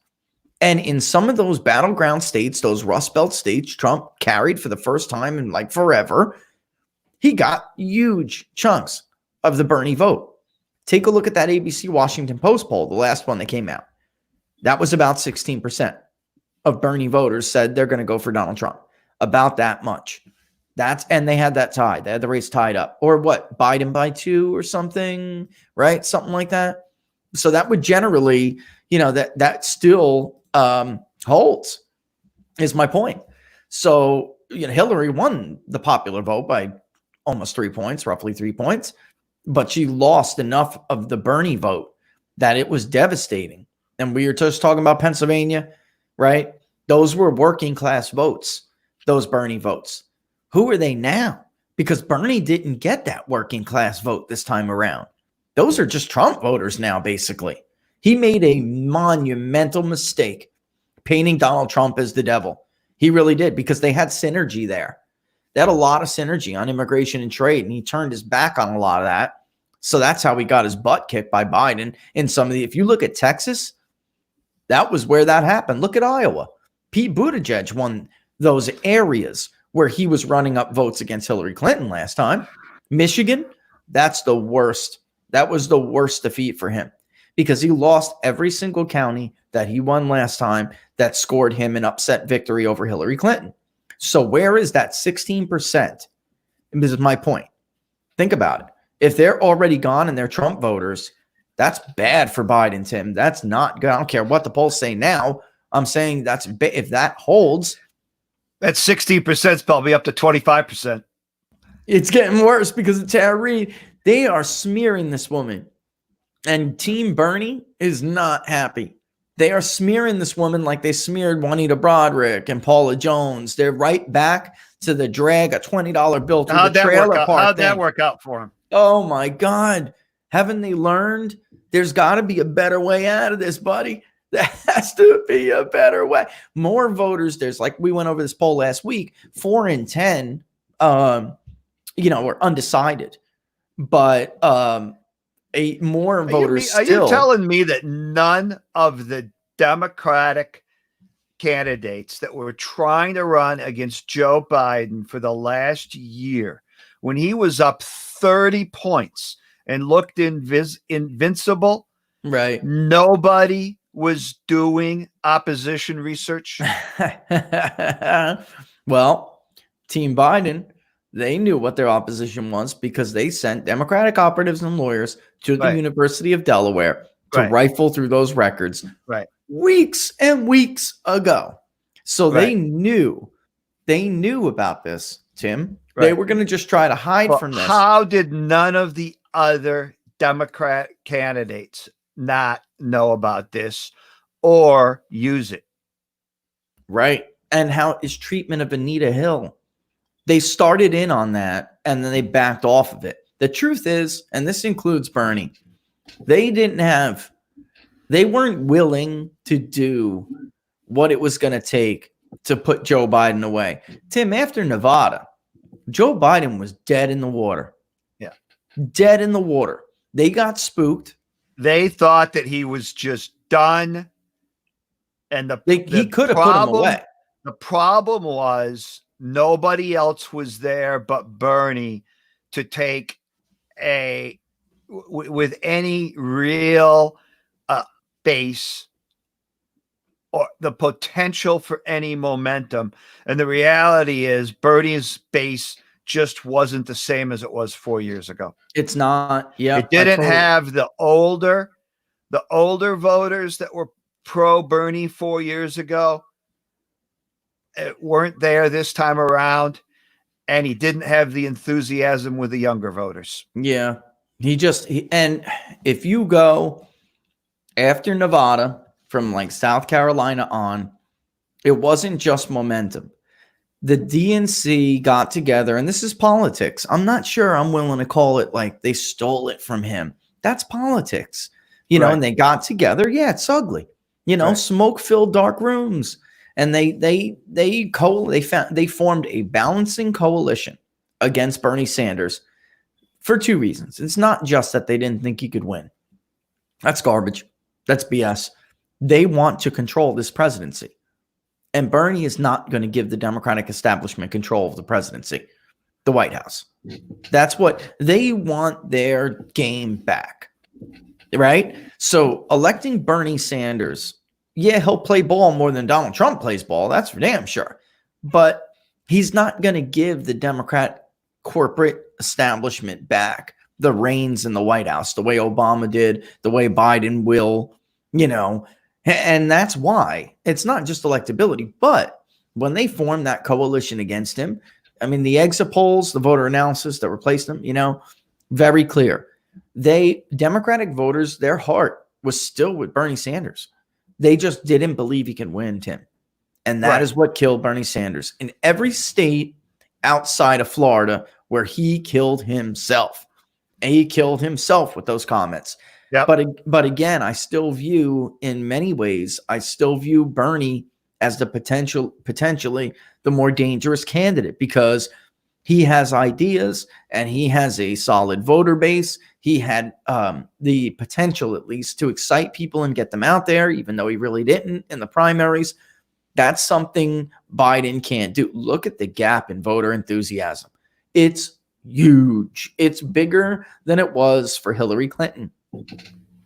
And in some of those battleground states, those Rust Belt states, Trump carried for the first time in like forever. He got huge chunks of the Bernie vote. Take a look at that ABC Washington Post poll, the last one that came out. That was about 16% of Bernie voters said they're going to go for Donald Trump. About that much. And they had that tied. They had the race tied up. Or what? Biden by 2 or something, right? Something like that. So that would generally, that still holds, is my point. So, Hillary won the popular vote by almost 3 points, roughly 3 points, but she lost enough of the Bernie vote that it was devastating. And we were just talking about Pennsylvania, right? Those were working class votes, those Bernie votes. Who are they now? Because Bernie didn't get that working class vote this time around. Those are just Trump voters now, basically. He made a monumental mistake painting Donald Trump as the devil. He really did, because they had synergy there. They had a lot of synergy on immigration and trade, and he turned his back on a lot of that. So that's how he got his butt kicked by Biden in some of the, if you look at Texas, that was where that happened. Look at Iowa. Pete Buttigieg won those areas where he was running up votes against Hillary Clinton last time. Michigan, that's the worst. That was the worst defeat for him, because he lost every single county that he won last time that scored him an upset victory over Hillary Clinton. So where is that 16%? And this is my point. Think about it. If they're already gone and they're Trump voters, that's bad for Biden, Tim. That's not good. I don't care what the polls say now. I'm saying if that holds, that 16% is probably up to 25%. It's getting worse because of Tara Reid. They are smearing this woman. And Team Bernie is not happy. They are smearing this woman like they smeared Juanita Broderick and Paula Jones. They're right back to the drag a $20 bill through the trailer park. How'd that work out for him? Oh, my God. Haven't they learned? There's got to be a better way out of this, buddy. There has to be a better way. More voters. There's, like, we went over this poll last week. 4 in 10, were undecided. But more voters Are you telling me that none of the Democratic candidates that were trying to run against Joe Biden for the last year, when he was up 30 points and looked invincible, right? Nobody was doing opposition research? Well, Team Biden, they knew what their opposition was because they sent Democratic operatives and lawyers to the University of Delaware to rifle through those records weeks and weeks ago. So they knew about this, Tim. They were going to just try to hide from this. How did none of the other Democrat candidates not know about this or use it? Right. And how is treatment of Anita Hill? They started in on that and then they backed off of it. The truth is, and this includes Bernie, they weren't willing to do what it was going to take to put Joe Biden away. Tim, after Nevada, Joe Biden was dead in the water. Yeah. Dead in the water. They got spooked. They thought that he was just done. And he could have put him away. The problem was nobody else was there but Bernie to take with any real base or the potential for any momentum. And the reality is Bernie's base just wasn't the same as it was 4 years ago. It's not. Yeah. It didn't have the older voters that were pro Bernie 4 years ago. It weren't there this time around. And he didn't have the enthusiasm with the younger voters. Yeah. And if you go after Nevada from like South Carolina on, it wasn't just momentum. The DNC got together, and this is politics. I'm not sure I'm willing to call it like they stole it from him. That's politics, and they got together. Yeah, it's ugly, smoke-filled dark rooms. And they formed a balancing coalition against Bernie Sanders for 2 reasons. It's not just that they didn't think he could win. That's garbage. That's BS. They want to control this presidency. And Bernie is not going to give the Democratic establishment control of the presidency, the White House. That's what they want, their game back, right? So electing Bernie Sanders, yeah, he'll play ball more than Donald Trump plays ball. That's for damn sure. But he's not going to give the Democrat corporate establishment back the reins in the White House the way Obama did, the way Biden will, and that's why it's not just electability. But when they formed that coalition against him, I mean, the exit polls, the voter analysis that replaced him, very clear. Democratic voters, their heart was still with Bernie Sanders. They just didn't believe he can win, Tim. And that is what killed Bernie Sanders. In every state outside of Florida where he killed himself. And he killed himself with those comments. Yep. But again, I still view, in many ways, Bernie as the potentially the more dangerous candidate because he has ideas and he has a solid voter base. He had the potential, at least, to excite people and get them out there, even though he really didn't in the primaries. That's something Biden can't do. Look at the gap in voter enthusiasm. It's huge. It's bigger than it was for Hillary Clinton.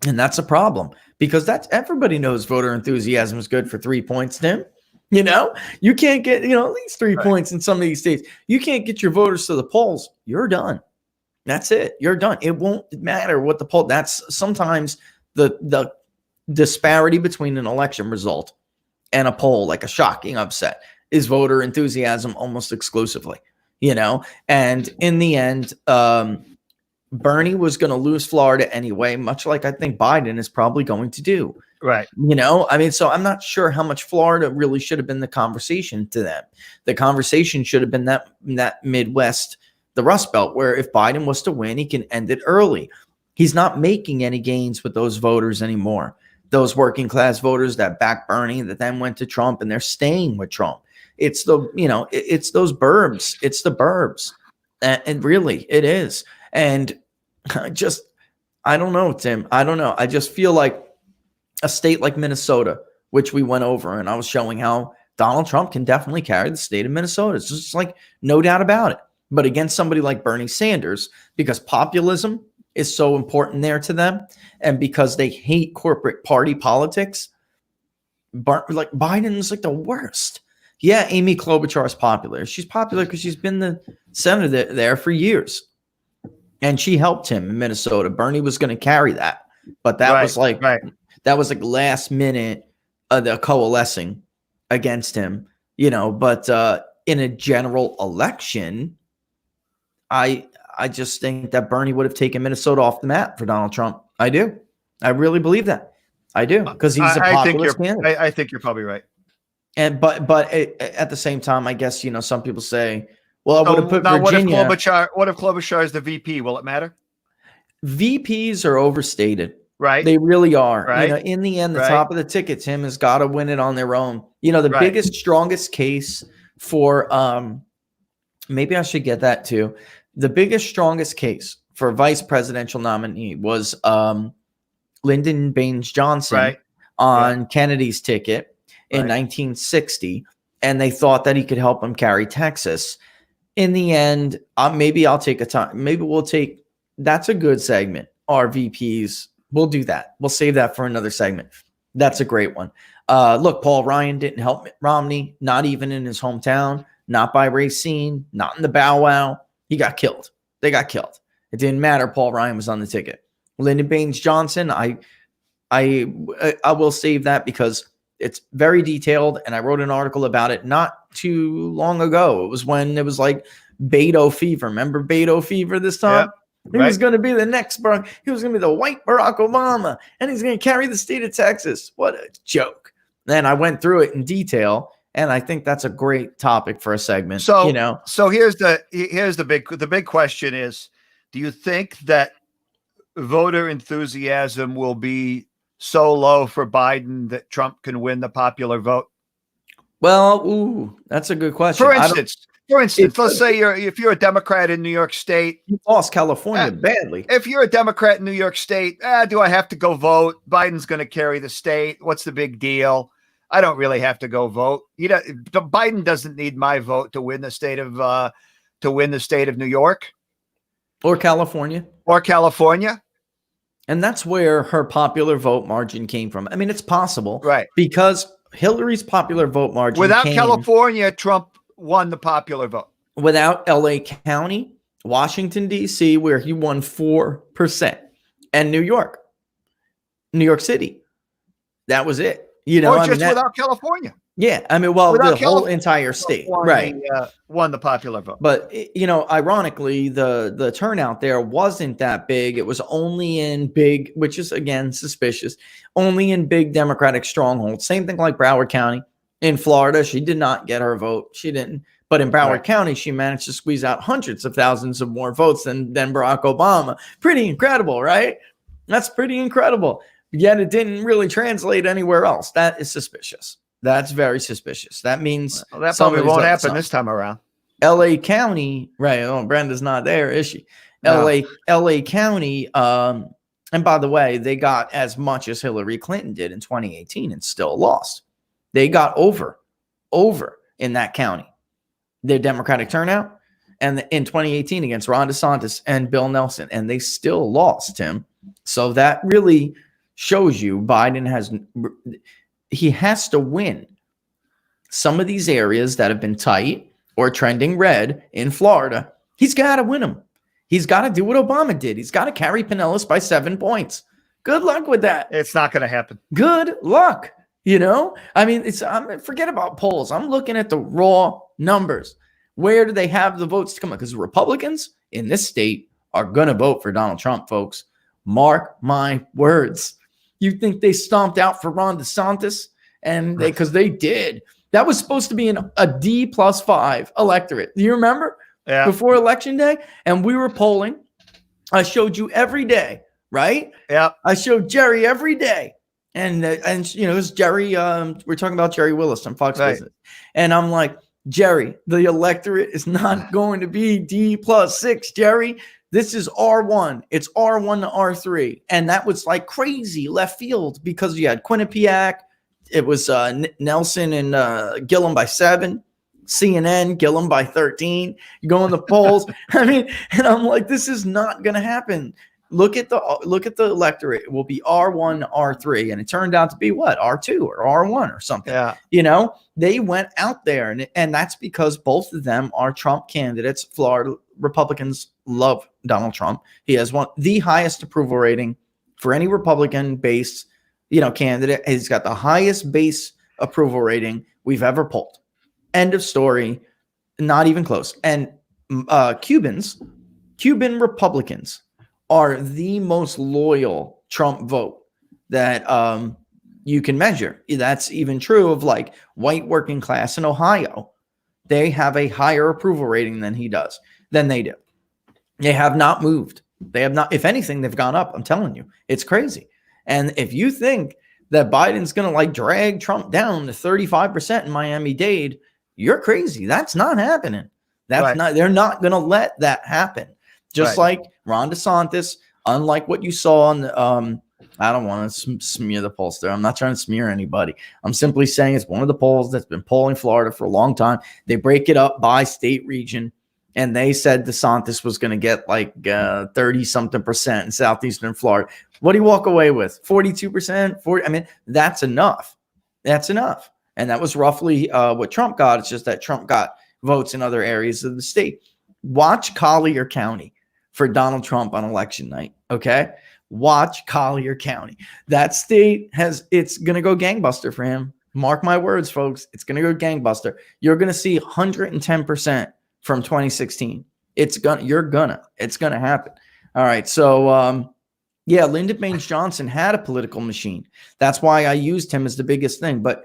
And that's a problem because everybody knows voter enthusiasm is good for 3 points, Tim. You can't get, at least 3 points in some of these states. You can't get your voters to the polls. You're done. That's it. You're done. It won't matter what the poll. That's sometimes the disparity between an election result and a poll, like a shocking upset, is voter enthusiasm almost exclusively. And in the end, Bernie was going to lose Florida anyway, much like I think Biden is probably going to do. Right. So I'm not sure how much Florida really should have been the conversation to them. The conversation should have been that Midwest, the Rust Belt, where if Biden was to win, he can end it early. He's not making any gains with those voters anymore. Those working class voters that backed Bernie that then went to Trump and they're staying with Trump. It's it's those burbs. It's the burbs. And really, it is. And I don't know, Tim. I don't know. I just feel like a state like Minnesota, which we went over, and I was showing how Donald Trump can definitely carry the state of Minnesota. It's just like no doubt about it. But against somebody like Bernie Sanders, because populism is so important there to them, and because they hate corporate party politics, like Biden's like the worst. Yeah, Amy Klobuchar is popular. She's popular because she's been the senator there for years. And she helped him in Minnesota. Bernie was going to carry that. But that was like last minute the coalescing against him, but in a general election, I just think that Bernie would have taken Minnesota off the map for Donald Trump. I do. I really believe that. I do, because he's a populist candidate. I think you're probably right. And but at the same time, I guess some people say, well, I would have put Virginia. What if Klobuchar is the VP? Will it matter? VPs are overstated. Right. They really are. Right. In the end, the top of the ticket, Tim, has got to win it on their own. The biggest, strongest case for maybe I should get that too. The biggest, strongest case for vice presidential nominee was Lyndon Baines Johnson on Kennedy's ticket in 1960, and they thought that he could help him carry Texas. In the end, maybe I'll take a time. Maybe we'll take. That's a good segment. Our VPs. We'll do that. We'll save that for another segment. That's a great one. Look, Paul Ryan didn't help Mitt Romney, not even in his hometown, not by Racine, not in the Bow Wow. He got killed. They got killed. It didn't matter. Paul Ryan was on the ticket. Lyndon Baines Johnson, I will save that because it's very detailed, and I wrote an article about it not too long ago. It was when it was like Beto fever. Remember Beto fever this time? Yep. He was going to be the next Barack. He was going to be the white Barack Obama, and he's going to carry the state of Texas. What a joke. Then I went through it in detail, and I think that's a great topic for a segment. So, so here's the big question is, do you think that voter enthusiasm will be so low for Biden that Trump can win the popular vote? Well, that's a good question. For instance, For instance, let's could say if you're a Democrat in New York State, you lost California badly. if you're a Democrat in New York State, do I have to go vote? Biden's going to carry the state. What's the big deal? I don't really have to go vote. Biden doesn't need my vote to win the state of New York Or California. or California. And that's where her popular vote margin came from. I mean, it's possible, Right? Because Hillary's popular vote margin Without came California, Trump won the popular vote. without LA County, Washington, D.C., where he won 4%, and New York City. That was it. Or just without California. Yeah. I mean, well, Without the whole entire state. Right. Won the popular vote. But, ironically, the turnout there wasn't that big. It was only in big, which is, again, suspicious, only in big Democratic strongholds. Same thing like Broward County. In Florida, she did not get her vote. She didn't. But in Broward County, she managed to squeeze out hundreds of thousands of more votes than Barack Obama. Pretty incredible, right? That's pretty incredible. Yet it didn't really translate anywhere else. That is suspicious. That's very suspicious. That means that probably won't happen this time around. LA County, right? Oh, Brenda's not there, is she? No. LA County, and by the way, they got as much as Hillary Clinton did in 2018 and still lost. They got over in that county, their Democratic turnout, and in 2018 against Ron DeSantis and Bill Nelson, and they still lost, Tim. So that really shows you Biden has to win some of these areas that have been tight or trending red in Florida. He's got to win them. He's got to do what Obama did. He's got to carry Pinellas by 7 points. Good luck with that. It's not going to happen. Good luck. I mean, forget about polls. I'm looking at the raw numbers. Where do they have the votes to come up? Because Republicans in this state are going to vote for Donald Trump, folks. Mark my words. You think they stomped out for Ron DeSantis? And because they did. That was supposed to be a D+5 electorate. Do you remember? Yeah. Before Election Day? And we were polling. I showed you every day, right? Yeah. I showed Jerry every day. And it was Jerry. We're talking about Jerry Willis on Fox Business. And I'm like, Jerry, the electorate is not going to be D+6, Jerry. This is R1. It's R1 to R3. And that was like crazy left field because you had Quinnipiac. It was Nelson and Gillum by 7. CNN, Gillum by 13. You go in the polls. I mean, and I'm like, this is not going to happen. Look at the electorate. It will be R1, R3. And it turned out to be what? R2 or R1 or something. Yeah. They went out there. And that's because both of them are Trump candidates. Florida Republicans love Donald Trump. He has the highest approval rating for any Republican-based, candidate. He's got the highest base approval rating we've ever polled. End of story. Not even close. And Cuban Republicans are the most loyal Trump vote that you can measure. That's even true of like white working class in Ohio. They have a higher approval rating than they do. They have not moved. They have not. If anything, they've gone up. I'm telling you, it's crazy. And if you think that Biden's going to like drag Trump down to 35% in Miami-Dade, you're crazy. That's not happening. They're not going to let that happen. Just like Ron DeSantis, unlike what you saw on the, I don't want to smear the pollster. I'm not trying to smear anybody. I'm simply saying it's one of the polls that's been polling Florida for a long time. They break it up by state region, and they said DeSantis was going to get like 30-something% in southeastern Florida. What do you walk away with? 42%? 40? I mean, that's enough. That's enough. And that was roughly what Trump got. It's just that Trump got votes in other areas of the state. Watch Collier County for Donald Trump on election night. Okay. Watch Collier County. That state it's going to go gangbuster for him. Mark my words, folks. It's going to go gangbuster. You're going to see 110% from 2016. It's going to happen. All right. So, Lyndon Baines Johnson had a political machine. That's why I used him as the biggest thing. But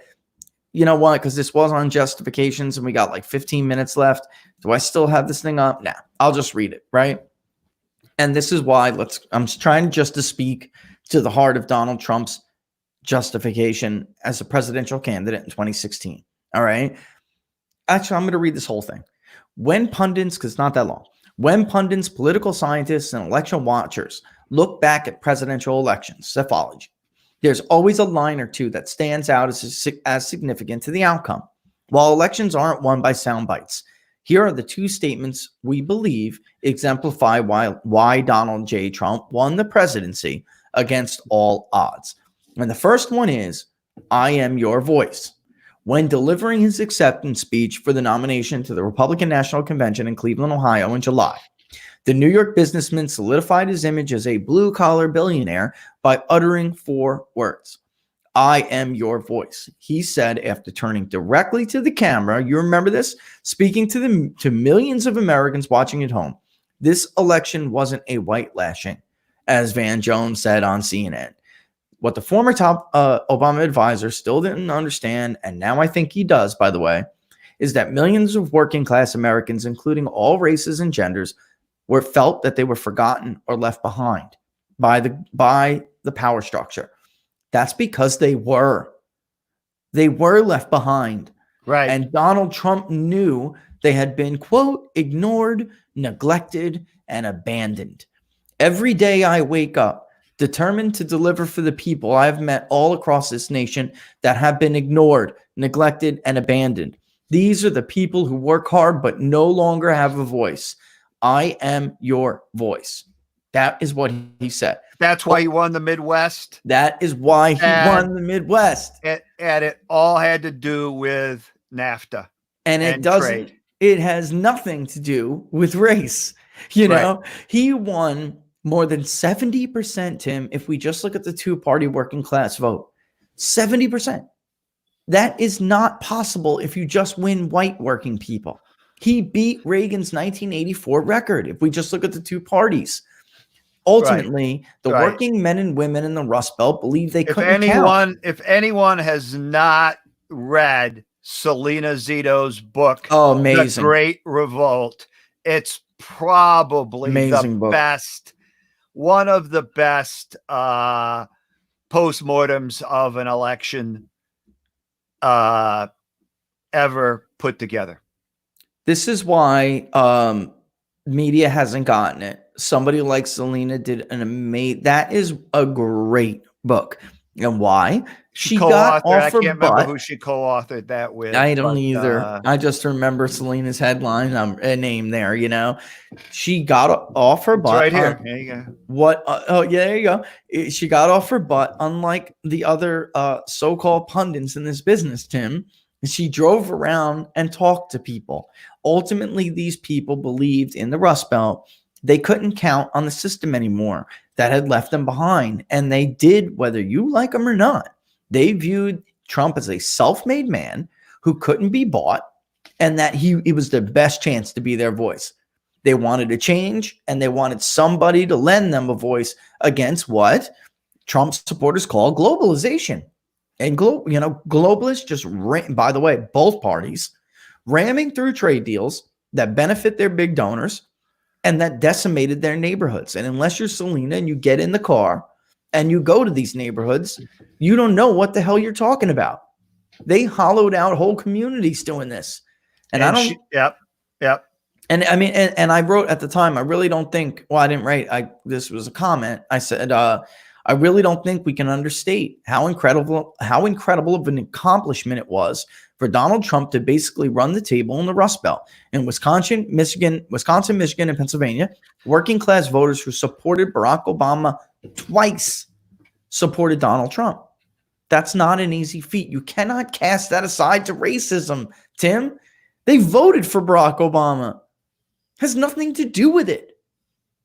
you know what? Because this was on Justifications and we got like 15 minutes left. Do I still have this thing up? Nah, I'll just read it, right? And this is why I'm trying just to speak to the heart of Donald Trump's justification as a presidential candidate in 2016. All right. Actually, I'm going to read this whole thing. When pundits, because it's not that long, when pundits, political scientists, and election watchers look back at presidential elections, psephology, there's always a line or two that stands out as significant to the outcome. While elections aren't won by sound bites, here are the two statements we believe exemplify why Donald J. Trump won the presidency against all odds. And the first one is, I am your voice. When delivering his acceptance speech for the nomination to the Republican National Convention in Cleveland, Ohio in July, the New York businessman solidified his image as a blue-collar billionaire by uttering 4 words. I am your voice, he said after turning directly to the camera. You remember this? Speaking to millions of Americans watching at home. This election wasn't a white lashing, as Van Jones said on CNN. What the former top Obama advisor still didn't understand, and now I think he does, by the way, is that millions of working class Americans, including all races and genders, felt that they were forgotten or left behind by the power structure. That's because they were left behind. Right. And Donald Trump knew they had been, quote, ignored, neglected, and abandoned. Every day I wake up determined to deliver for the people I've met all across this nation that have been ignored, neglected, and abandoned. These are the people who work hard but no longer have a voice. I am your voice. That is what he said. That's why he won the Midwest. That is why he won the Midwest. And it all had to do with NAFTA. And it doesn't. Trade. It has nothing to do with race. You know, he won more than 70%, Tim, if we just look at the two-party working class vote. 70%. That is not possible if you just win white working people. He beat Reagan's 1984 record if we just look at the two parties. Ultimately, the working men and women in the Rust Belt believe they couldn't count. If anyone has not read Selena Zito's book, amazing. The Great Revolt, it's probably amazing book. Best, one of the best postmortems of an election ever put together. This is why media hasn't gotten it. Somebody like Selena did an amazing. That is a great book. And why? She got off her butt. I can't remember who she co-authored that with. I don't either. I just remember Selena's headline name there. You know, she got off her butt. Right here. There you go. What? There you go. She got off her butt. Unlike the other so-called pundits in this business, Tim. She drove around and talked to people. Ultimately, these people believed in the Rust Belt. They couldn't count on the system anymore that had left them behind. And they did, whether you like them or not. They viewed Trump as a self-made man who couldn't be bought and that it was their best chance to be their voice. They wanted a change and they wanted somebody to lend them a voice against what Trump's supporters call globalization. And globalists just by the way, both parties ramming through trade deals that benefit their big donors and that decimated their neighborhoods. And unless you're Selena and you get in the car and you go to these neighborhoods, you don't know what the hell you're talking about. They hollowed out whole communities doing this. And I don't. Yep. And I mean, and I wrote at the time, I really don't think. Well, I didn't write. This was a comment. I said, I really don't think we can understate how incredible of an accomplishment it was for Donald Trump to basically run the table in the Rust Belt. In Wisconsin, Michigan, and Pennsylvania, working class voters who supported Barack Obama twice supported Donald Trump. That's not an easy feat. You cannot cast that aside to racism, Tim. They voted for Barack Obama. Has nothing to do with it.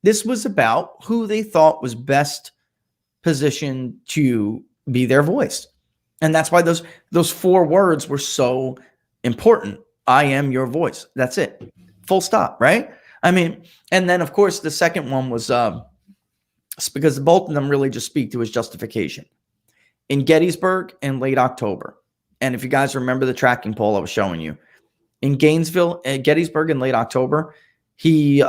This was about who they thought was best positioned to be their voice. And that's why those 4 words were so important. I am your voice. That's it. Full stop, right? I mean, and then of course the second one was because both of them really just speak to his justification. In Gettysburg in late October. And if you guys remember the tracking poll I was showing you, in Gainesville, at Gettysburg in late October, he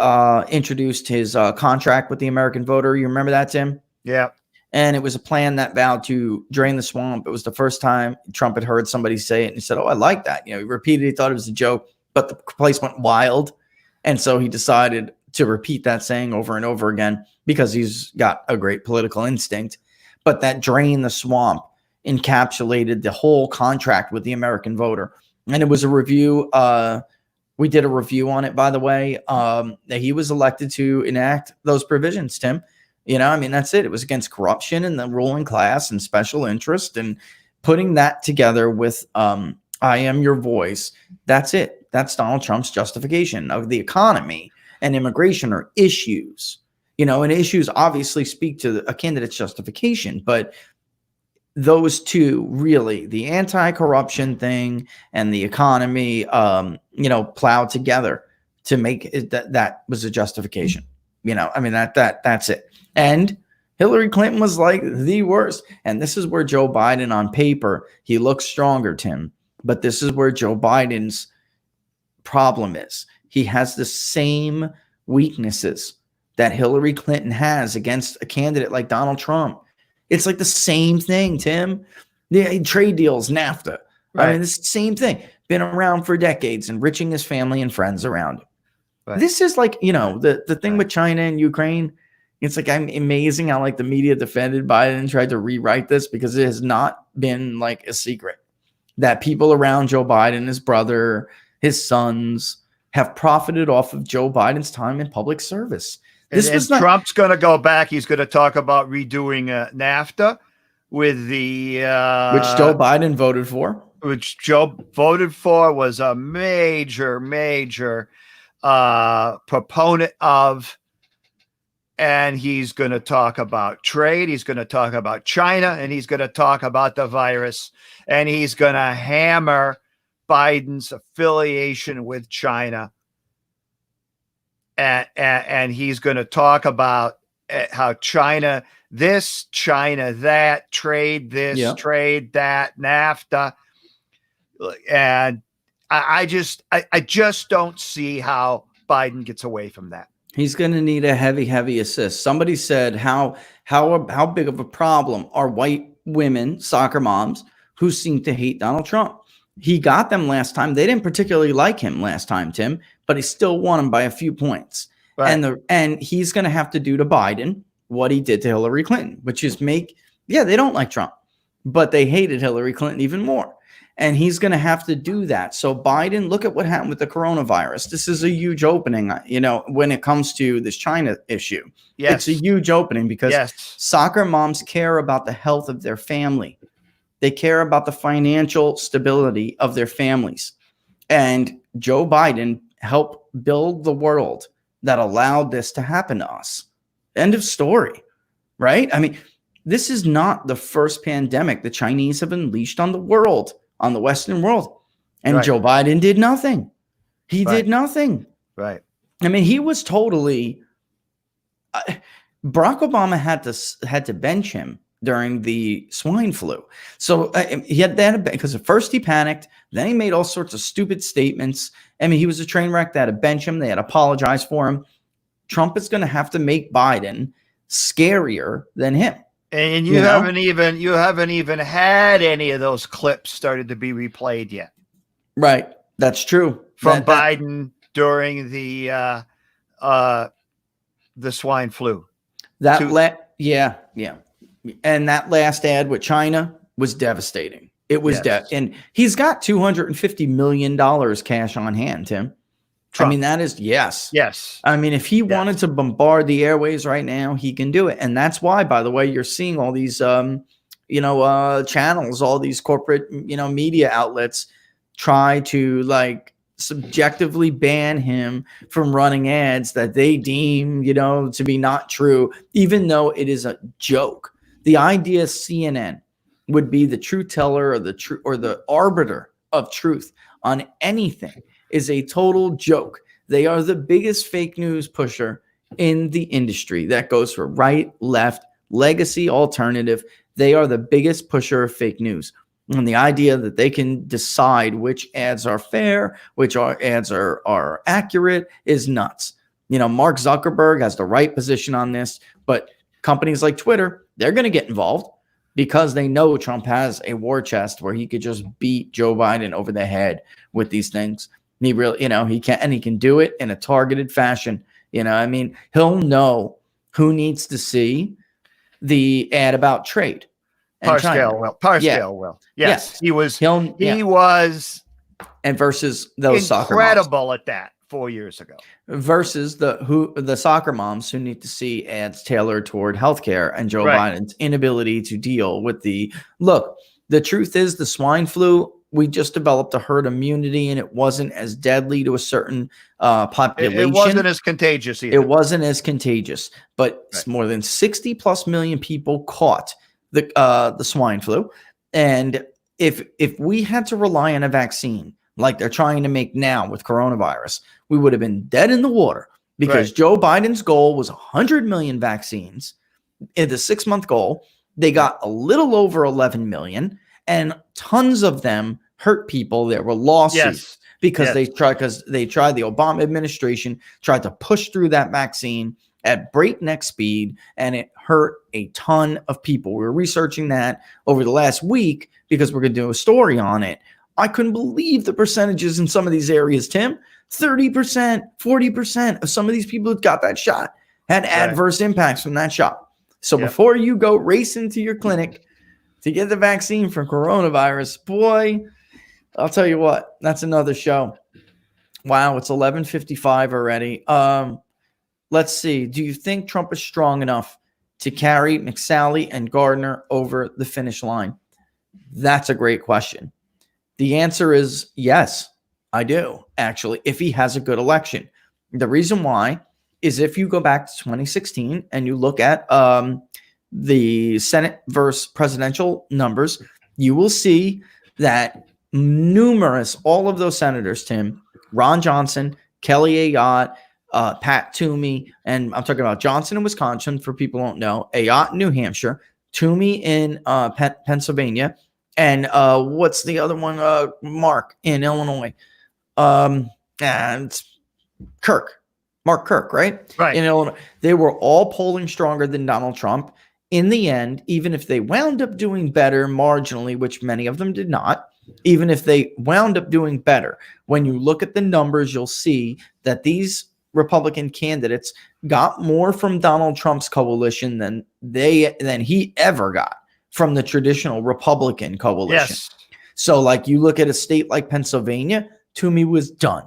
introduced his contract with the American voter. You remember that, Tim? Yeah. And it was a plan that vowed to drain the swamp. It was the first time Trump had heard somebody say it. And he said, oh, I like that. He repeated, he thought it was a joke. but the place went wild. And so he decided to repeat that saying over and over again because he's got a great political instinct. But that drain the swamp encapsulated the whole contract with the American voter. And it was a review. We did a review on it, by the way. That he was elected to enact those provisions, Tim. You know, I mean, that's it. It was against corruption and the ruling class and special interest, and putting that together with I am your voice. That's it. That's Donald Trump's justification of the economy and immigration are issues. You know, and issues obviously speak to a candidate's justification, but those two really, the anti-corruption thing and the economy, you know, plowed together to make it that was a justification. You know, I mean, that's it. And Hillary Clinton was like the worst. And this is where Joe Biden on paper, he looks stronger, Tim. But this is where Joe Biden's problem is. He has the same weaknesses that Hillary Clinton has against a candidate like Donald Trump. It's like the same thing, Tim. The trade deals, NAFTA. Right. I mean, it's the same thing. Been around for decades, enriching his family and friends around him. Right. This is like, you know, the thing with China and Ukraine. It's like, I'm amazing how like the media defended Biden and tried to rewrite this because it has not been like a secret that people around Joe Biden, his brother, his sons have profited off of Joe Biden's time in public service. This and Trump's going to go back. He's going to talk about redoing NAFTA with the which Joe Biden voted for. Which Joe voted for, was a major proponent of. And he's going to talk about trade. He's going to talk about China, and he's going to talk about the virus. And he's going to hammer Biden's affiliation with China. And he's going to talk about how China this, China that, trade this, trade that, NAFTA. And I just don't see how Biden gets away from that. He's going to need a heavy assist. Somebody said, how big of a problem are white women, soccer moms, who seem to hate Donald Trump? He got them last time. They didn't particularly like him last time, Tim, but he still won him by a few points. Right. And he's going to have to do to Biden what he did to Hillary Clinton, which is they don't like Trump, but they hated Hillary Clinton even more. And he's going to have to do that. So Biden, look at what happened with the coronavirus. This is a huge opening, you know, when it comes to this China issue. Yes. It's a huge opening because soccer moms care about the health of their family. They care about the financial stability of their families. And Joe Biden helped build the world that allowed this to happen to us. End of story, right? I mean, this is not the first pandemic the Chinese have unleashed on the world, on the Western world. And Joe Biden did nothing. He did nothing. Right. I mean, he was totally Barack Obama had to bench him during the swine flu. So he had that because at first he panicked. Then he made all sorts of stupid statements. I mean, he was a train wreck. They had to bench him. They had to apologize for him. Trump is going to have to make Biden scarier than him. And you haven't even had any of those clips started to be replayed yet. Right. That's true. From Biden during the swine flu. Yeah. And that last ad with China was devastating. It was and he's got $250 million cash on hand, Tim. Trump. I mean, that is yes. I mean, if he wanted to bombard the airways right now, he can do it. And that's why, by the way, you're seeing all these channels, all these corporate, media outlets try to like subjectively ban him from running ads that they deem, to be not true, even though it is a joke. The idea CNN would be the truth teller or the arbiter of truth on anything is a total joke. They are the biggest fake news pusher in the industry. That goes for right, left, legacy, alternative. They are the biggest pusher of fake news. And the idea that they can decide which ads are fair, which ads are accurate is nuts. Mark Zuckerberg has the right position on this, but companies like Twitter, they're going to get involved because they know Trump has a war chest where he could just beat Joe Biden over the head with these things. He really, he can, and he can do it in a targeted fashion. I mean, he'll know who needs to see the ad about trade and China. Parscale will. Yes. He was and versus those soccer moms. Incredible at that 4 years ago. Versus the soccer moms who need to see ads tailored toward healthcare and Joe Biden's inability to deal with look. The truth is, the swine flu, we just developed a herd immunity, and it wasn't as deadly to a certain population. It wasn't as contagious either. It wasn't as contagious, but more than 60 plus million people caught the swine flu. And if we had to rely on a vaccine like they're trying to make now with coronavirus, we would have been dead in the water, because Joe Biden's goal was 100 million vaccines in the 6-month goal. They got a little over 11 million, and tons of them hurt people. There were lawsuits because they tried the Obama administration tried to push through that vaccine at breakneck speed, and it hurt a ton of people. We were researching that over the last week because we're going to do a story on it. I couldn't believe the percentages in some of these areas, Tim. 30%, 40% of some of these people who got that shot had adverse impacts from that shot. So before you go race into your clinic to get the vaccine for coronavirus, boy, I'll tell you what, that's another show. Wow, it's 11:55 already. Let's see. Do you think Trump is strong enough to carry Mcsally and Gardner over the finish line? That's a great question. The answer is yes, I do, actually, if he has a good election. The reason why is if you go back to 2016 and you look at the Senate versus presidential numbers, you will see that all of those senators, Tim, Ron Johnson, Kelly Ayotte, Pat Toomey, and I'm talking about Johnson in Wisconsin, for people who don't know, Ayotte in New Hampshire, Toomey in Pennsylvania, and what's the other one? Mark in Illinois. And Mark Kirk, right? Right. In Illinois. They were all polling stronger than Donald Trump. In the end, even if they wound up doing better marginally, which many of them did not, even if they wound up doing better, when you look at the numbers, you'll see that these Republican candidates got more from Donald Trump's coalition than he ever got from the traditional Republican coalition. Yes. So like you look at a state like Pennsylvania, Toomey was done.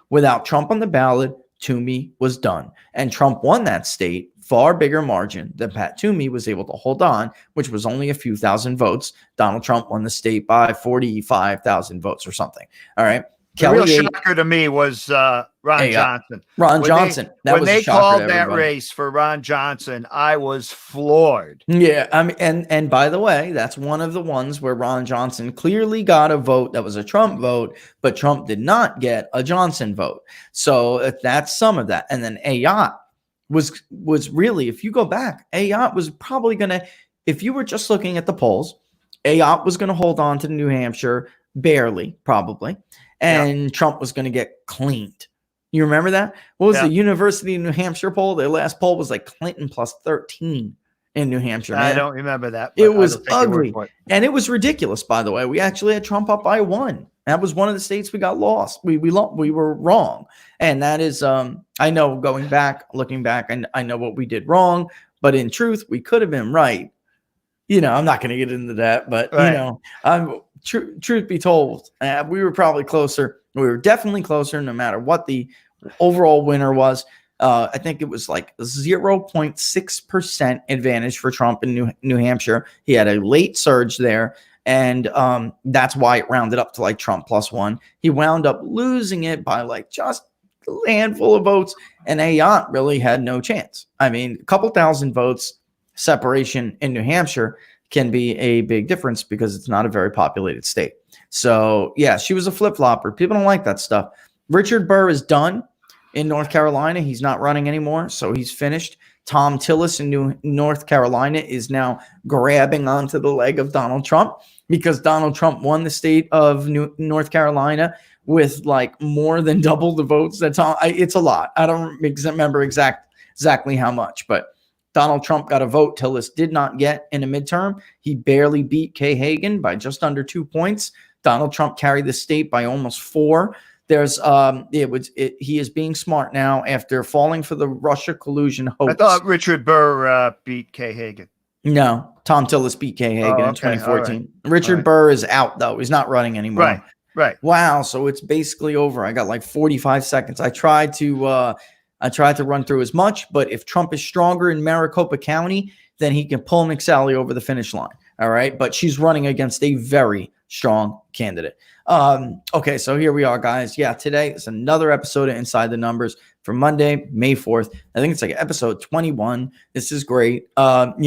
Without Trump on the ballot, Toomey was done. And Trump won that state, far bigger margin than Pat Toomey was able to hold on, which was only a few thousand votes. Donald Trump won the state by 45,000 votes or something. All right. The real shocker to me was Ron Johnson. Ron Johnson. When they called that race for Ron Johnson, I was floored. Yeah, I mean, and by the way, that's one of the ones where Ron Johnson clearly got a vote that was a Trump vote, but Trump did not get a Johnson vote. So that's some of that. And then Ayotte was really, if you go back, Ayotte was probably going to, if you were just looking at the polls, Ayotte was going to hold on to New Hampshire barely, probably. And Trump was going to get cleaned. You remember that? What was the University of New Hampshire poll? Their last poll was like Clinton plus 13 in New Hampshire. Man. I don't remember that. It was ugly. And it was ridiculous, by the way. We actually had Trump up by 1. That was one of the states we got lost. We were wrong. And that is, I know looking back, and I know what we did wrong. But in truth, we could have been right. I'm not going to get into that. But, truth be told, we were probably closer. We were definitely closer no matter what the overall winner was. I think it was like 0.6% advantage for Trump in New Hampshire. He had a late surge there, and that's why it rounded up to like Trump plus 1. He wound up losing it by like just a handful of votes, and Ayotte really had no chance. I mean, a couple thousand votes separation in New Hampshire can be a big difference because it's not a very populated state. So, yeah, she was a flip-flopper. People don't like that stuff. Richard Burr is done in North Carolina. He's not running anymore, so he's finished. Tom Tillis in North Carolina is now grabbing onto the leg of Donald Trump because Donald Trump won the state of North Carolina with like more than double the votes. It's a lot. I don't remember exactly how much, but Donald Trump got a vote Tillis did not get in a midterm. He barely beat Kay Hagan by just under 2 points. Donald Trump carried the state by almost 4. he is being smart now after falling for the Russia collusion hoax. I thought Richard Burr beat Kay Hagan. No, Tom Tillis beat Kay Hagan in 2014. Richard Burr is out though. He's not running anymore. Right. Wow. So it's basically over. I got like 45 seconds. I tried to run through as much, but if Trump is stronger in Maricopa County, then he can pull Mcsally over the finish line. All right. But she's running against a very strong candidate. Okay. So here we are, guys. Yeah. Today is another episode of Inside the Numbers for Monday, May 4th. I think it's like episode 21. This is great. But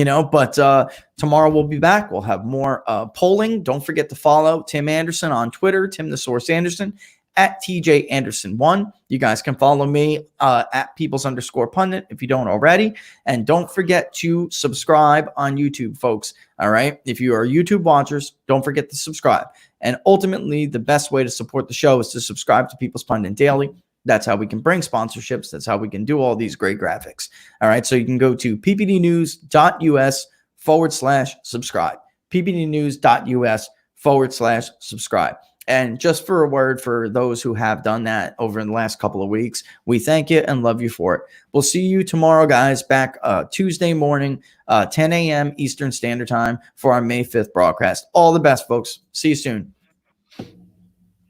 tomorrow we'll be back. We'll have more polling. Don't forget to follow Tim Anderson on Twitter, Tim the Source Anderson, at TJ Anderson1. You guys can follow me at Peoples_Pundit if you don't already. And don't forget to subscribe on YouTube, folks. All right. If you are YouTube watchers, don't forget to subscribe. And ultimately, the best way to support the show is to subscribe to People's Pundit Daily. That's how we can bring sponsorships. That's how we can do all these great graphics. All right. So you can go to ppdnews.us/subscribe. ppdnews.us/subscribe. And just for a word for those who have done that over in the last couple of weeks, we thank you and love you for it. We'll see you tomorrow, guys, back Tuesday morning, 10 a.m. Eastern Standard Time for our May 5th broadcast. All the best, folks. See you soon.